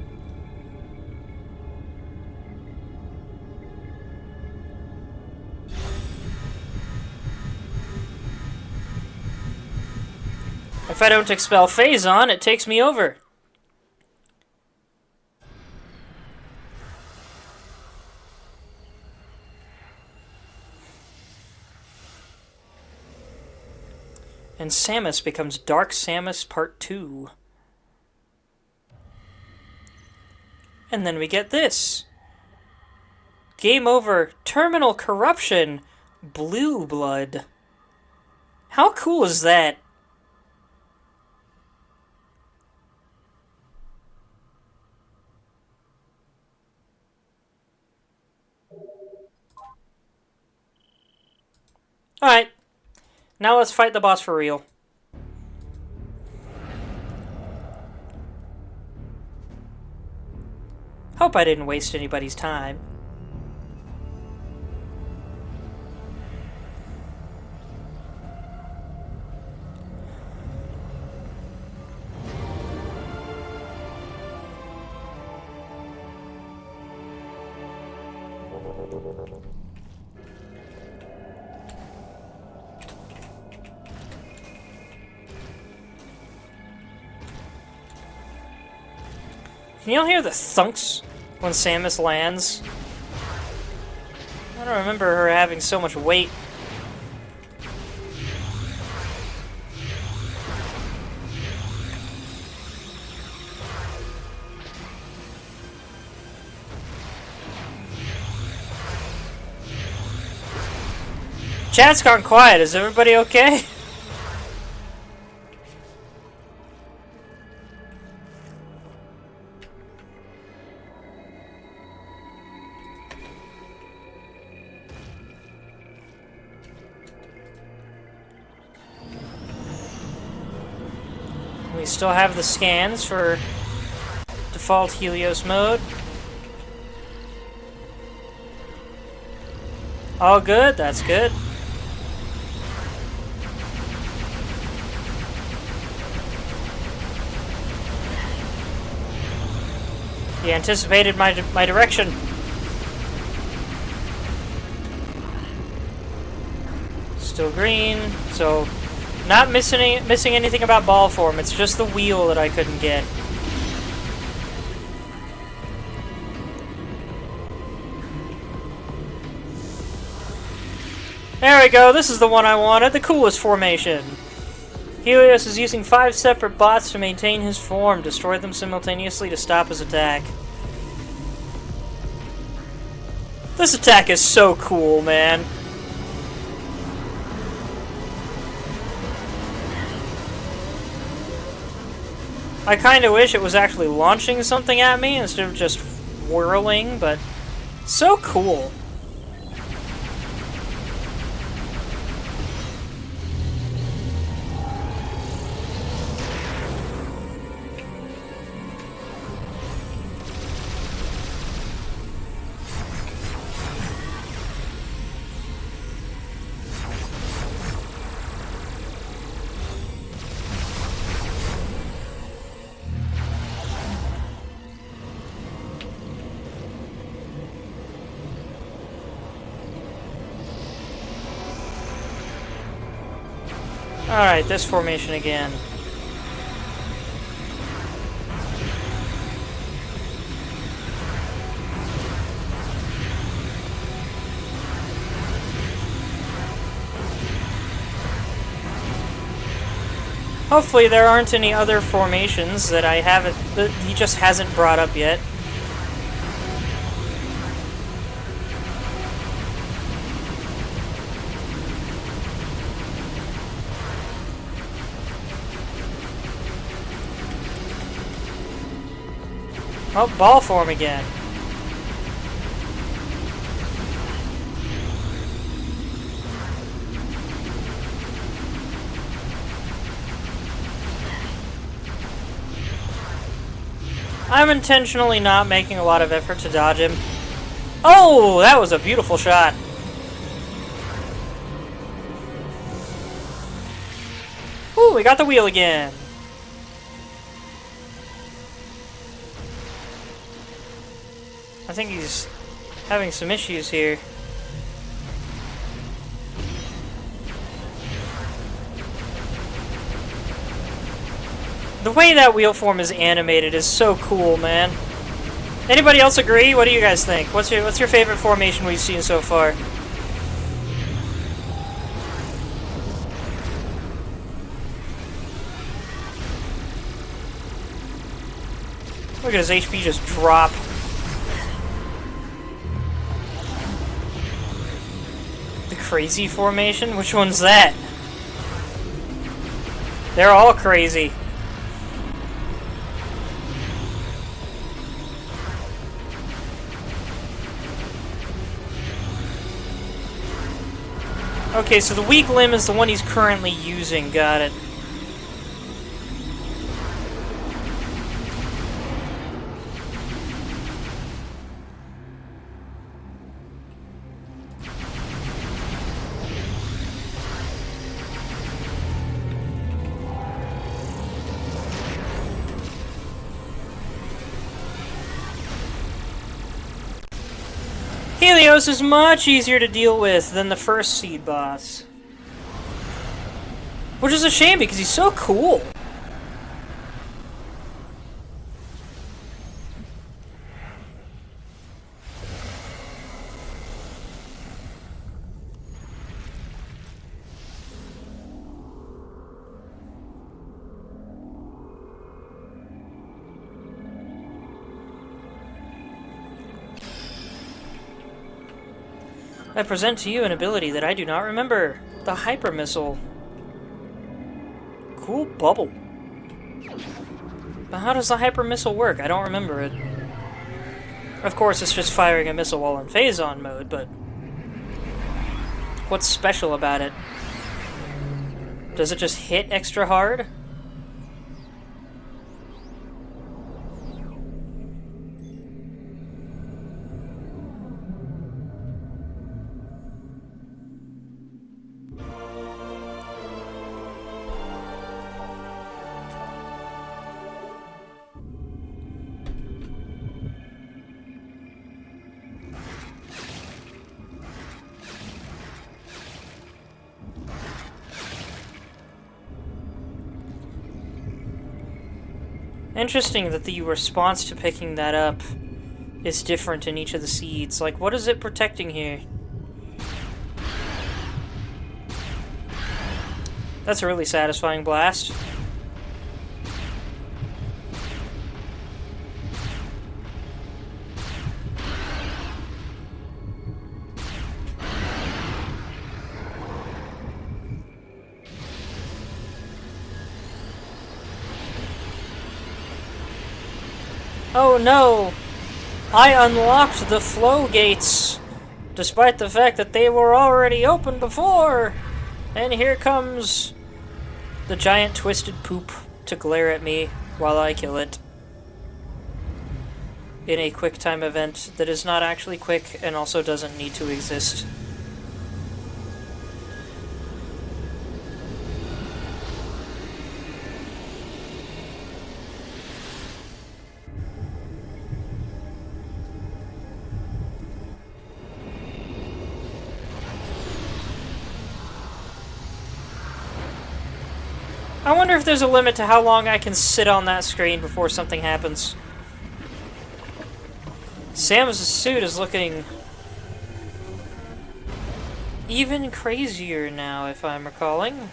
If I don't expel Phazon, it takes me over. And Samus becomes Dark Samus Part 2. And then we get this. Game over. Terminal Corruption. Blue Blood. How cool is that? Alright. Now let's fight the boss for real. Hope I didn't waste anybody's time. Can you all hear the thunks when Samus lands? I don't remember her having so much weight. Chat's gone quiet. Is everybody okay? We still have the scans for default Helios mode. All good? That's good. He anticipated my direction. Still green, so not missing anything about ball form. It's just the wheel that I couldn't get. There we go. This is the one I wanted. The coolest formation. Helios is using 5 separate bots to maintain his form. Destroy them simultaneously to stop his attack. This attack is so cool, man. I kinda wish it was actually launching something at me instead of just whirling, but so cool. Alright, this formation again. Hopefully there aren't any other formations that that he just hasn't brought up yet. Oh, ball form again. I'm intentionally not making a lot of effort to dodge him. Oh, that was a beautiful shot. Ooh, we got the wheel again. I think he's having some issues here. The way that wheel form is animated is so cool, man. Anybody else agree? What do you guys think? What's your favorite formation we've seen so far? Look at his HP just drop. The crazy formation? Which one's that? They're all crazy. Okay, so the weak limb is the one he's currently using. Got it. Helios is much easier to deal with than the first seed boss. Which is a shame because he's so cool. I present to you an ability that I do not remember. The Hyper Missile. Cool bubble. But how does the Hyper Missile work? I don't remember it. Of course, it's just firing a missile while in phase-on mode, but... what's special about it? Does it just hit extra hard? Interesting that the response to picking that up is different in each of the seeds. Like, what is it protecting here? That's a really satisfying blast. Oh no! I unlocked the flow gates, despite the fact that they were already open before! And here comes the giant twisted poop to glare at me while I kill it. In a quick time event that is not actually quick and also doesn't need to exist. I wonder if there's a limit to how long I can sit on that screen before something happens. Samus' suit is looking even crazier now, if I'm recalling.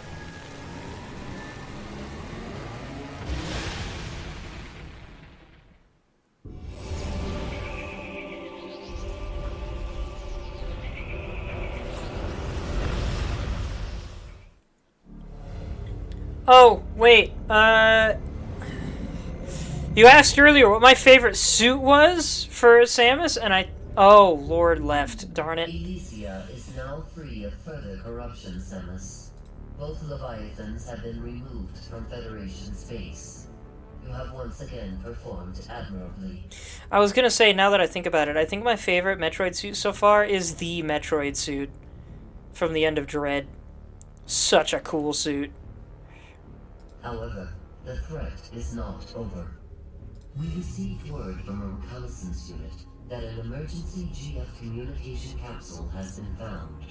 Oh, wait, you asked earlier what my favorite suit was for Samus, and oh, Lord left, darn it. Elysia is now free of further corruption, Samus. Both Leviathans have been removed from Federation space. You have once again performed admirably. I was gonna say, now that I think about it, I think my favorite Metroid suit so far is the Metroid suit from the end of Dread. Such a cool suit. However, the threat is not over. We received word from a reconnaissance unit that an emergency GF communication capsule has been found.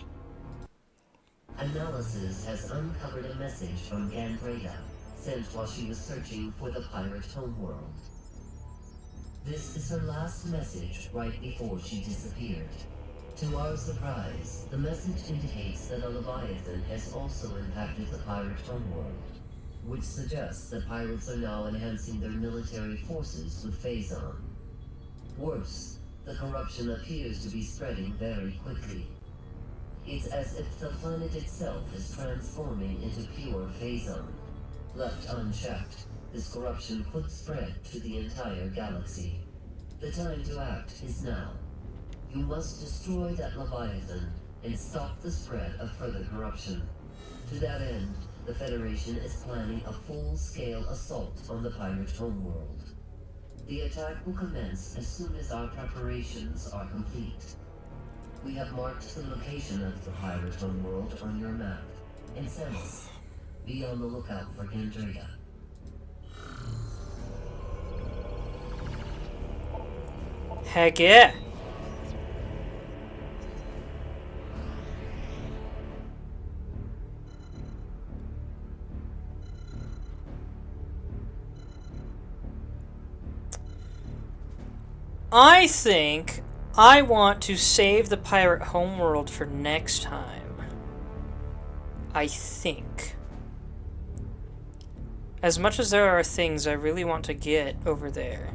Analysis has uncovered a message from Gandreda, sent while she was searching for the pirate homeworld. This is her last message right before she disappeared. To our surprise, the message indicates that a Leviathan has also impacted the pirate homeworld, which suggests that pirates are now enhancing their military forces with Phazon. Worse, the corruption appears to be spreading very quickly. It's as if the planet itself is transforming into pure Phazon. Left unchecked, this corruption could spread to the entire galaxy. The time to act is now. You must destroy that Leviathan and stop the spread of further corruption. To that end, the Federation is planning a full-scale assault on the pirate homeworld. The attack will commence as soon as our preparations are complete. We have marked the location of the pirate homeworld on your map. And Samus, be on the lookout for Gandrea. Heck yeah. I think I want to save the pirate homeworld for next time. I think. As much as there are things I really want to get over there,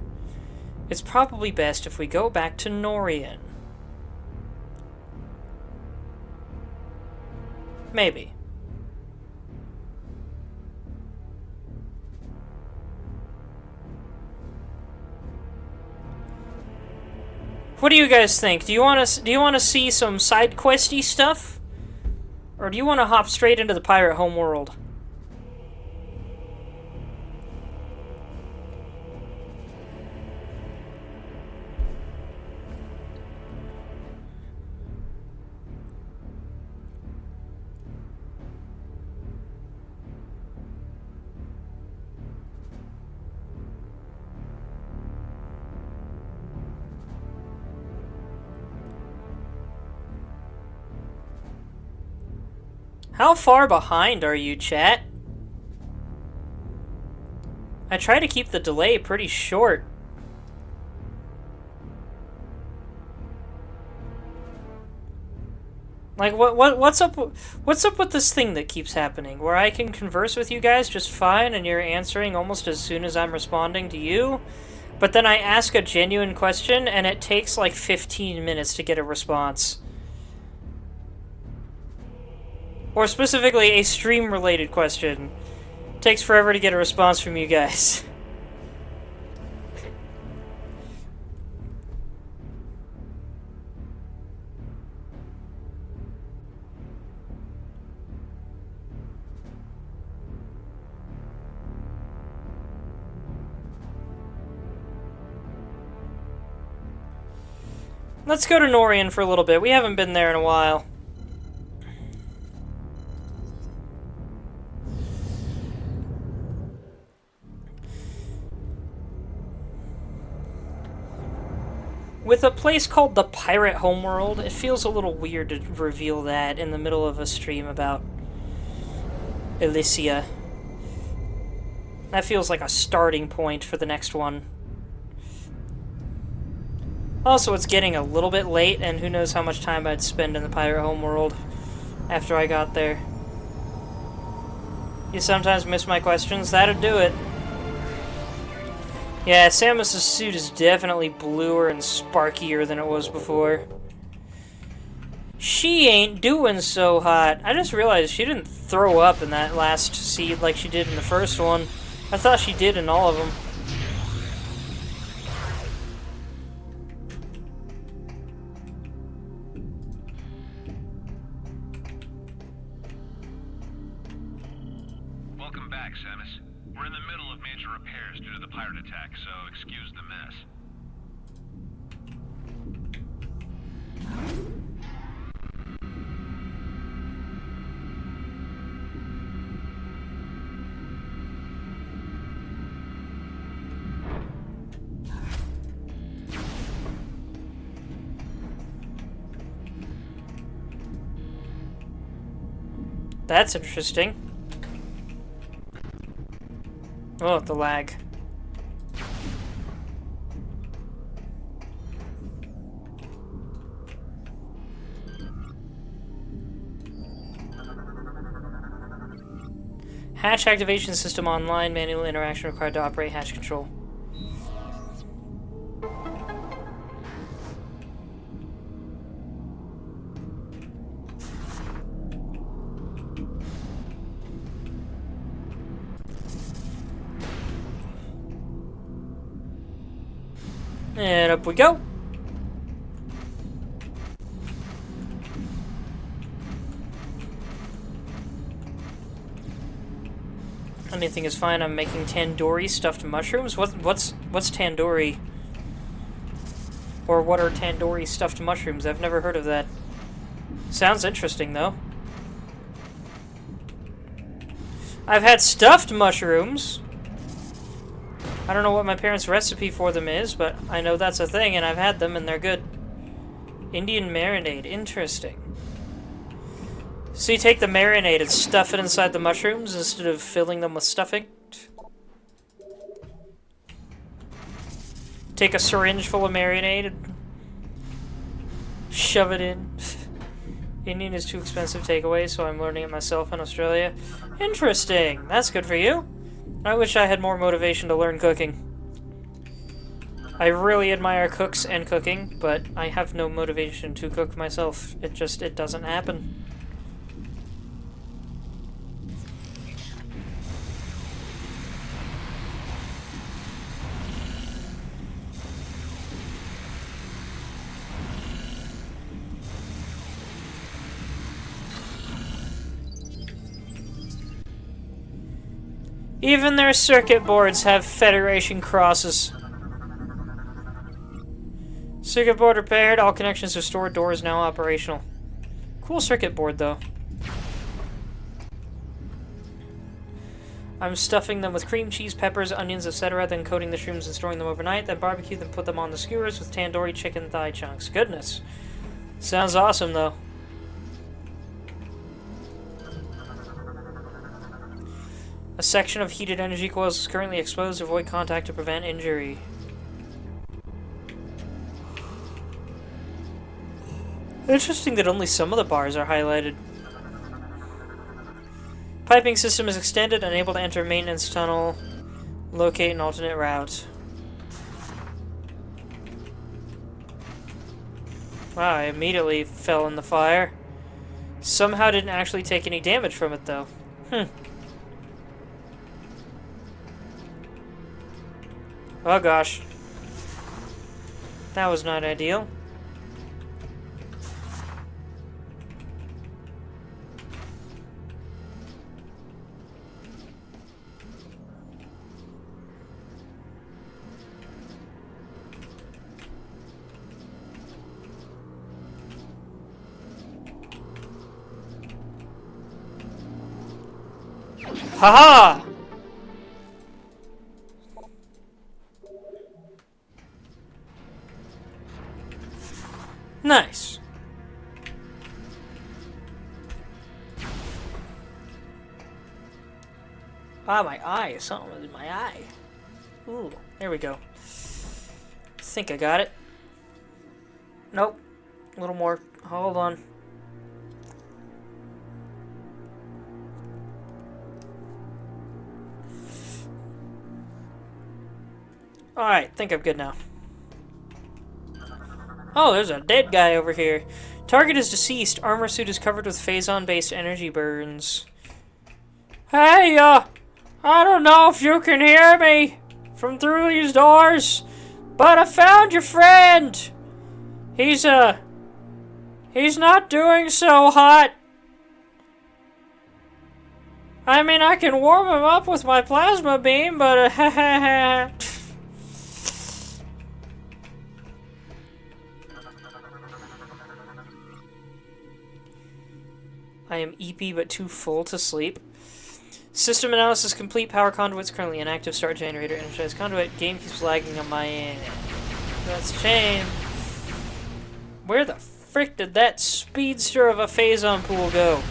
it's probably best if we go back to Norian. Maybe. What do you guys think? Do you want to see some side questy stuff, or do you want to hop straight into the pirate homeworld? How far behind are you, chat? I try to keep the delay pretty short. Like, what's up with this thing that keeps happening, where I can converse with you guys just fine and you're answering almost as soon as I'm responding to you, but then I ask a genuine question and it takes like 15 minutes to get a response. Or specifically, a stream-related question. Takes forever to get a response from you guys. Let's go to Norian for a little bit. We haven't been there in a while. With a place called the Pirate Homeworld, it feels a little weird to reveal that in the middle of a stream about Elysia. That feels like a starting point for the next one. Also, it's getting a little bit late, and who knows how much time I'd spend in the Pirate Homeworld after I got there. You sometimes miss my questions? That'd do it. Yeah, Samus's suit is definitely bluer and sparkier than it was before. She ain't doing so hot. I just realized she didn't throw up in that last seed like she did in the first one. I thought she did in all of them. Welcome back, Samus. We're in the middle of major repairs due to the pirate attack, so excuse the mess. That's interesting. Oh, the lag. Hatch activation system online. Manual interaction required to operate hatch control. And up we go. Anything is fine. I'm making tandoori stuffed mushrooms. What's tandoori? Or what are tandoori stuffed mushrooms? I've never heard of that. Sounds interesting, though. I've had stuffed mushrooms. I don't know what my parents' recipe for them is, but I know that's a thing, and I've had them, and they're good. Indian marinade. Interesting. So you take the marinade and stuff it inside the mushrooms instead of filling them with stuffing? Take a syringe full of marinade and shove it in. Indian is too expensive takeaway, so I'm learning it myself in Australia. Interesting. That's good for you. I wish I had more motivation to learn cooking. I really admire cooks and cooking, but I have no motivation to cook myself. It doesn't happen. Even their circuit boards have Federation crosses. Circuit board repaired. All connections restored. Doors now operational. Cool circuit board, though. I'm stuffing them with cream cheese, peppers, onions, etc., then coating the shrooms and storing them overnight, then barbecue them, put them on the skewers with tandoori chicken thigh chunks. Goodness. Sounds awesome, though. A section of heated energy coils is currently exposed. Avoid contact to prevent injury. Interesting that only some of the bars are highlighted. Piping system is extended, unable to enter maintenance tunnel. Locate an alternate route. Wow, I immediately fell in the fire. Somehow didn't actually take any damage from it, though. Oh gosh. That was not ideal. Haha! Nice. Ah, my eye. Something in my eye. Ooh, there we go. Think I got it. Nope. A little more. Hold on. Alright, think I'm good now. Oh, there's a dead guy over here. Target is deceased. Armor suit is covered with phazon-based energy burns. Hey, I don't know if you can hear me from through these doors, but I found your friend. He's not doing so hot. I mean, I can warm him up with my plasma beam, but I am EP but too full to sleep. System analysis complete. Power conduits currently inactive. Start generator. Energized conduit. Game keeps lagging on my end. That's a shame. Where the frick did that speedster of a phazon pool go?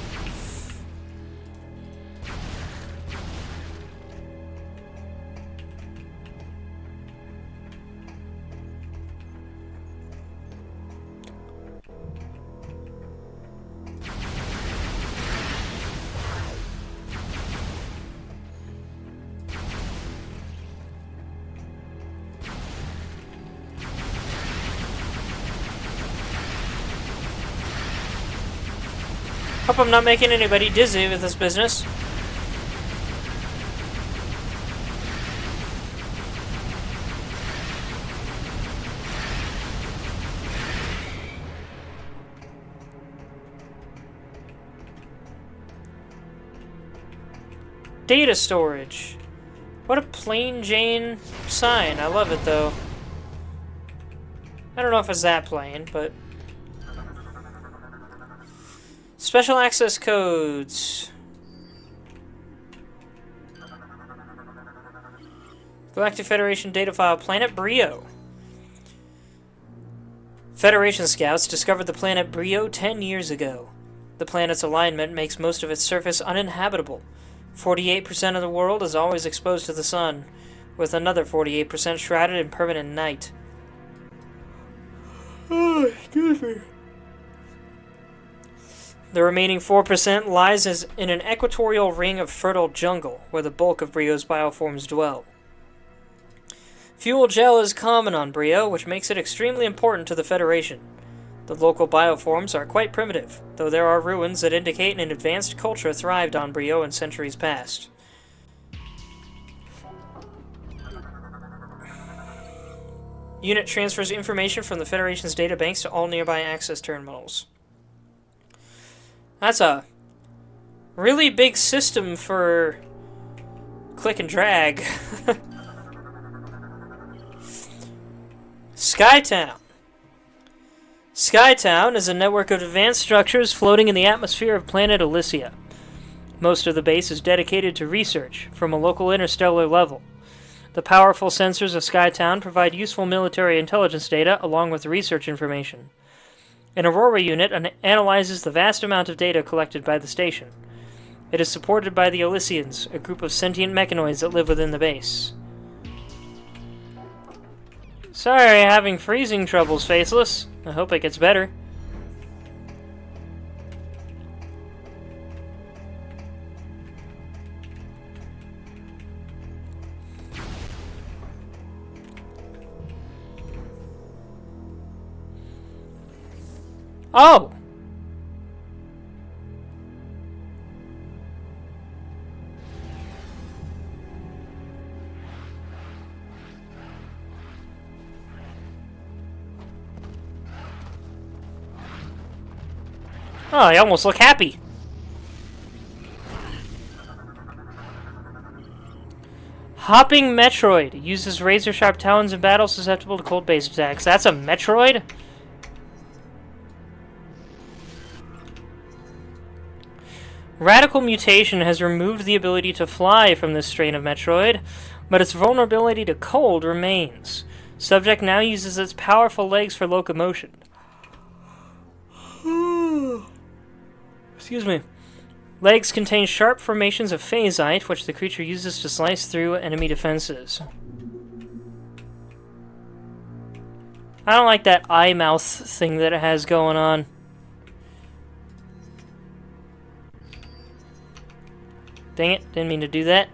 Hope I'm not making anybody dizzy with this business. Data storage. What a plain Jane sign. I love it, though. I don't know if it's that plain, but... Special access codes. Galactic Federation data file. Planet Brio. Federation scouts discovered the planet Brio 10 years ago. The planet's alignment makes most of its surface uninhabitable. 48% of the world is always exposed to the sun, with another 48% shrouded in permanent night. Oh, excuse me. The remaining 4% lies in an equatorial ring of fertile jungle, where the bulk of Brio's bioforms dwell. Fuel gel is common on Brio, which makes it extremely important to the Federation. The local bioforms are quite primitive, though there are ruins that indicate an advanced culture thrived on Brio in centuries past. Unit transfers information from the Federation's databanks to all nearby access terminals. That's a really big system for click and drag. Skytown. Skytown is a network of advanced structures floating in the atmosphere of planet Elysia. Most of the base is dedicated to research from a local interstellar level. The powerful sensors of Skytown provide useful military intelligence data along with research information. An Aurora unit analyzes the vast amount of data collected by the station. It is supported by the Elysians, a group of sentient mechanoids that live within the base. Sorry, having freezing troubles, Faceless. I hope it gets better. Oh! Oh, I almost look happy. Hopping Metroid. Uses razor-sharp talons in battle susceptible to cold-based attacks. That's a Metroid? Radical mutation has removed the ability to fly from this strain of Metroid, but its vulnerability to cold remains. Subject now uses its powerful legs for locomotion. Excuse me. Legs contain sharp formations of phasite, which the creature uses to slice through enemy defenses. I don't like that eye mouth thing that it has going on. Dang it, didn't mean to do that.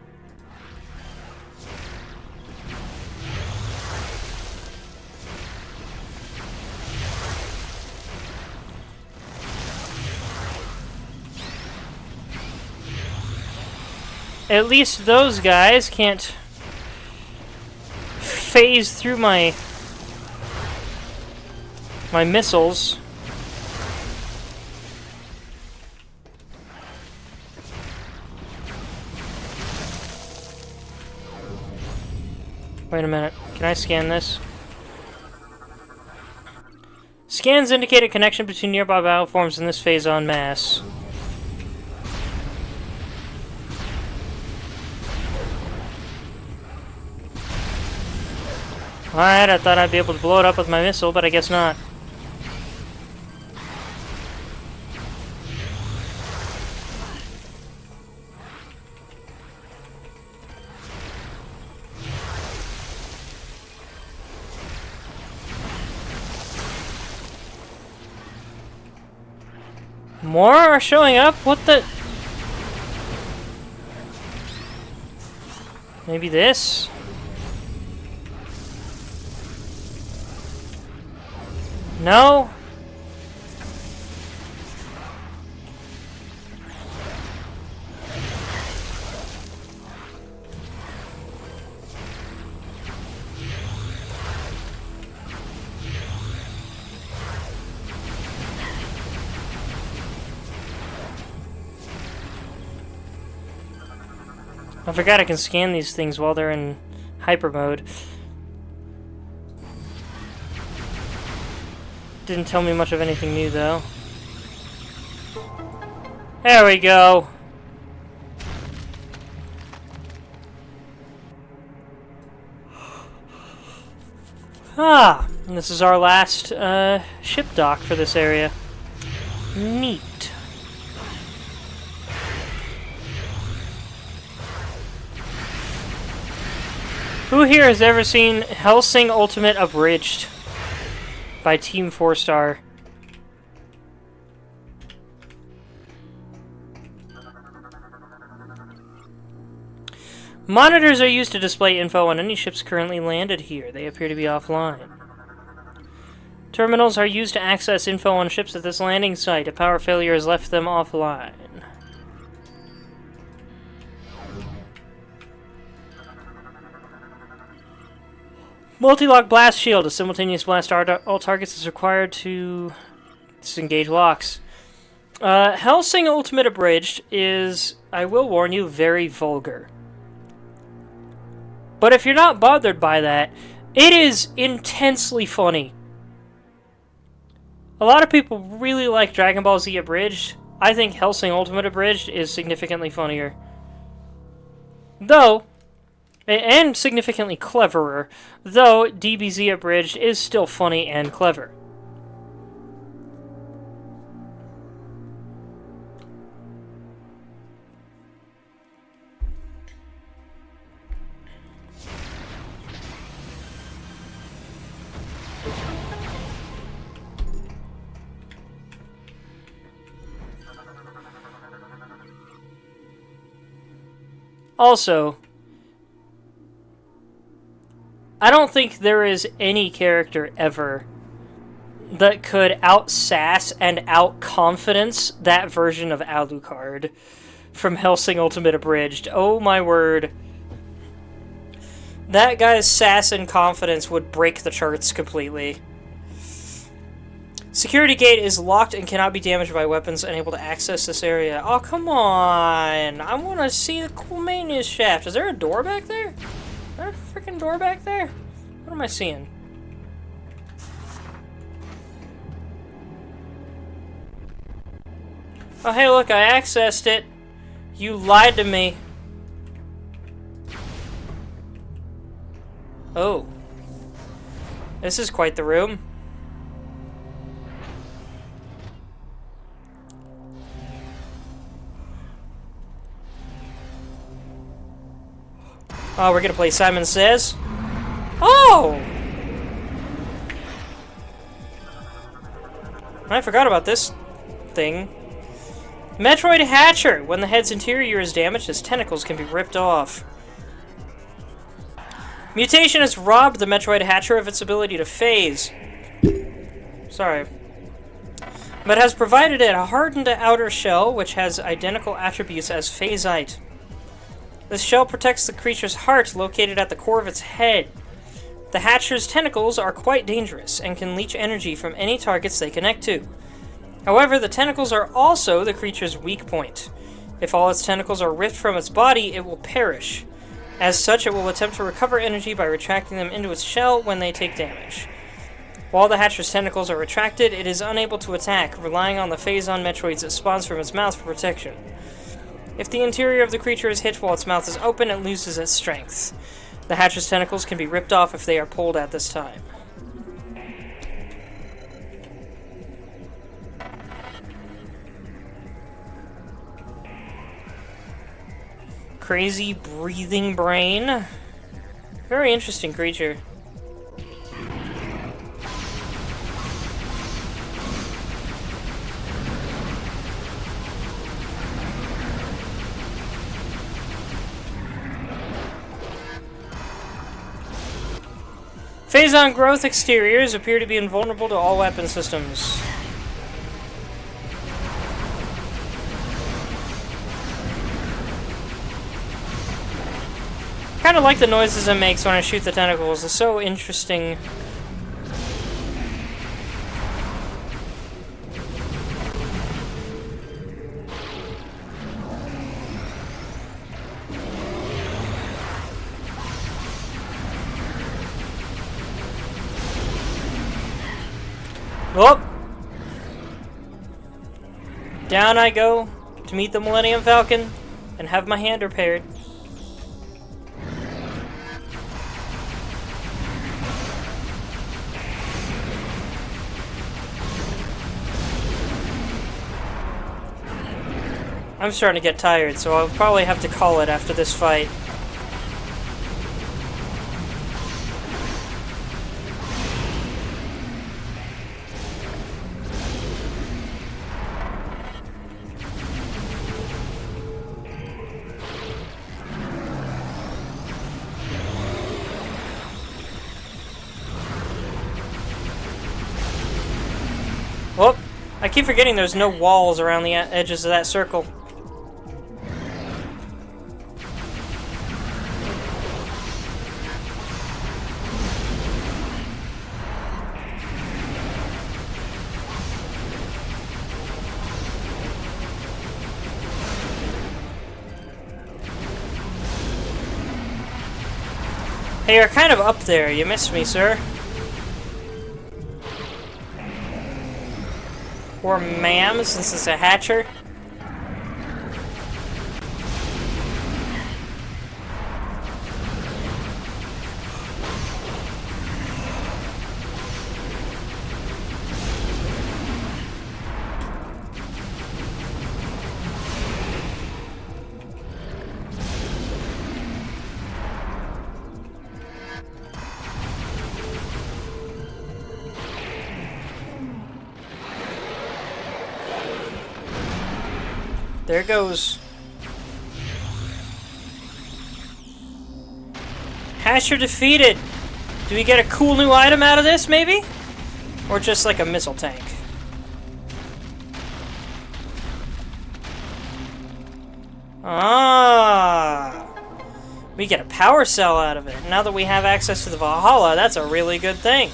At least those guys can't phase through my missiles. Wait a minute. Can I scan this? Scans indicate a connection between nearby bioforms in this phase en masse. Alright, I thought I'd be able to blow it up with my missile, but I guess not. More are showing up? What the... Maybe this? No? I forgot I can scan these things while they're in hyper mode. Didn't tell me much of anything new, though. There we go. Ah, and this is our last ship dock for this area. Neat. Who here has ever seen Hellsing Ultimate Abridged by Team 4-Star? Monitors are used to display info on any ships currently landed here. They appear to be offline. Terminals are used to access info on ships at this landing site. A power failure has left them offline. Multi-lock blast shield. A simultaneous blast all targets is required to disengage locks. Hellsing Ultimate Abridged is, I will warn you, very vulgar. But if you're not bothered by that, it is intensely funny. A lot of people really like Dragon Ball Z Abridged. I think Hellsing Ultimate Abridged is significantly funnier. Though, and significantly cleverer, though DBZ Abridged is still funny and clever. Also, I don't think there is any character ever that could out-sass and out-confidence that version of Alucard from Hellsing Ultimate Abridged. Oh my word. That guy's sass and confidence would break the charts completely. Security gate is locked and cannot be damaged by weapons unable to access this area. Oh, come on! I want to see the cool maintenance shaft. Is there a door back there? Is there a freaking door back there? What am I seeing? Oh, hey, look, I accessed it. You lied to me. Oh. This is quite the room. Oh, we're gonna play Simon Says. Oh! I forgot about this thing. Metroid Hatcher! When the head's interior is damaged, its tentacles can be ripped off. Mutation has robbed the Metroid Hatcher of its ability to phase. Sorry. But has provided it a hardened outer shell, which has identical attributes as phasite. This shell protects the creature's heart located at the core of its head. The Hatcher's tentacles are quite dangerous and can leech energy from any targets they connect to. However, the tentacles are also the creature's weak point. If all its tentacles are ripped from its body, it will perish. As such, it will attempt to recover energy by retracting them into its shell when they take damage. While the Hatcher's tentacles are retracted, it is unable to attack, relying on the Phazon Metroids it spawns from its mouth for protection. If the interior of the creature is hit while its mouth is open, it loses its strength. The Hatcher's tentacles can be ripped off if they are pulled at this time. Crazy breathing brain. Very interesting creature. Phazon growth exteriors appear to be invulnerable to all weapon systems. Kind of like the noises it makes when I shoot the tentacles. It's so interesting. Oh! Down I go to meet the Millennium Falcon and have my hand repaired. I'm starting to get tired, so I'll probably have to call it after this fight. Whoop! I keep forgetting there's no walls around the edges of that circle. Hey, you're kind of up there. You missed me, sir. Or ma'am, since it's a hatcher. There goes. Hatcher defeated. Do we get a cool new item out of this, maybe? Or just like a missile tank? Ah. We get a power cell out of it. Now that we have access to the Valhalla, that's a really good thing.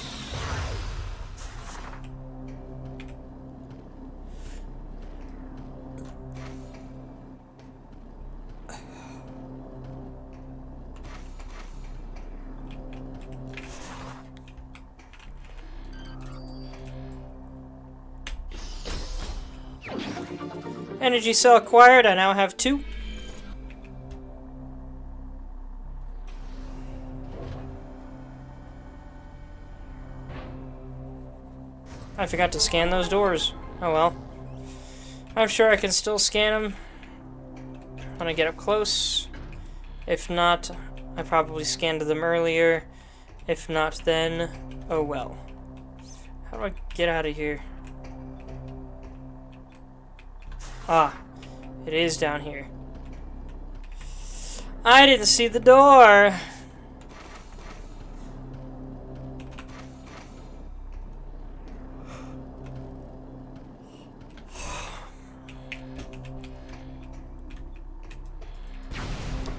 Energy cell acquired. I now have 2. I forgot to scan those doors. Oh well. I'm sure I can still scan them when I get up close. If not, I probably scanned them earlier. If not, then oh well. How do I get out of here? Ah, it is down here. I didn't see the door.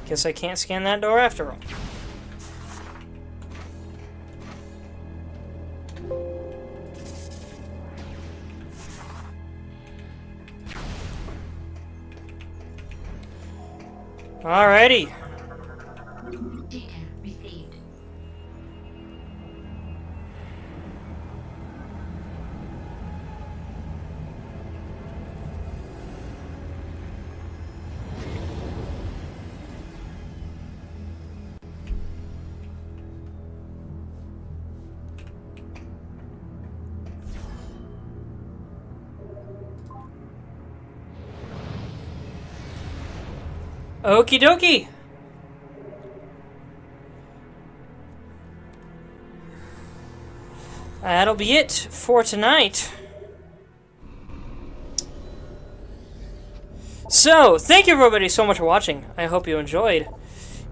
Guess I can't scan that door after all. Alrighty. Data received. Okie dokie. That'll be it for tonight. So, thank you everybody so much for watching. I hope you enjoyed.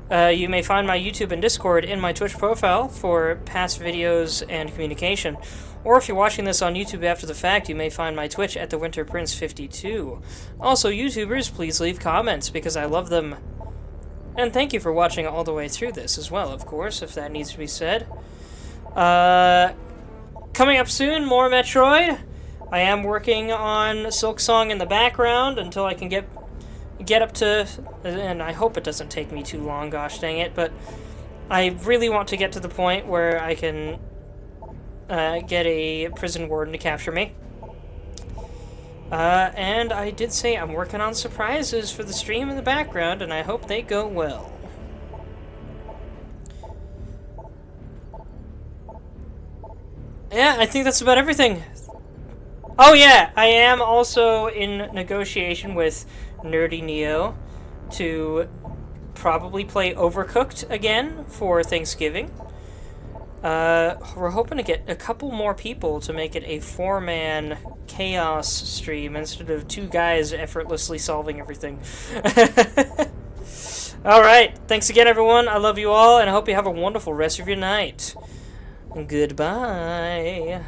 You may find my YouTube and Discord in my Twitch profile for past videos and communication. Or if you're watching this on YouTube after the fact, you may find my Twitch at TheWinterPrince52. Also, YouTubers, please leave comments because I love them. And thank you for watching all the way through this as well, of course, if that needs to be said. Coming up soon, more Metroid. I am working on Silk Song in the background until I can get up to, and I hope it doesn't take me too long, gosh dang it, but I really want to get to the point where I can get a prison warden to capture me. And I did say I'm working on surprises for the stream in the background, and I hope they go well. Yeah, I think that's about everything. Oh yeah, I am also in negotiation with Nerdy Neo to probably play Overcooked again for Thanksgiving. We're hoping to get a couple more people to make it a 4-man chaos stream instead of 2 guys effortlessly solving everything. Alright, thanks again everyone, I love you all, and I hope you have a wonderful rest of your night. Goodbye.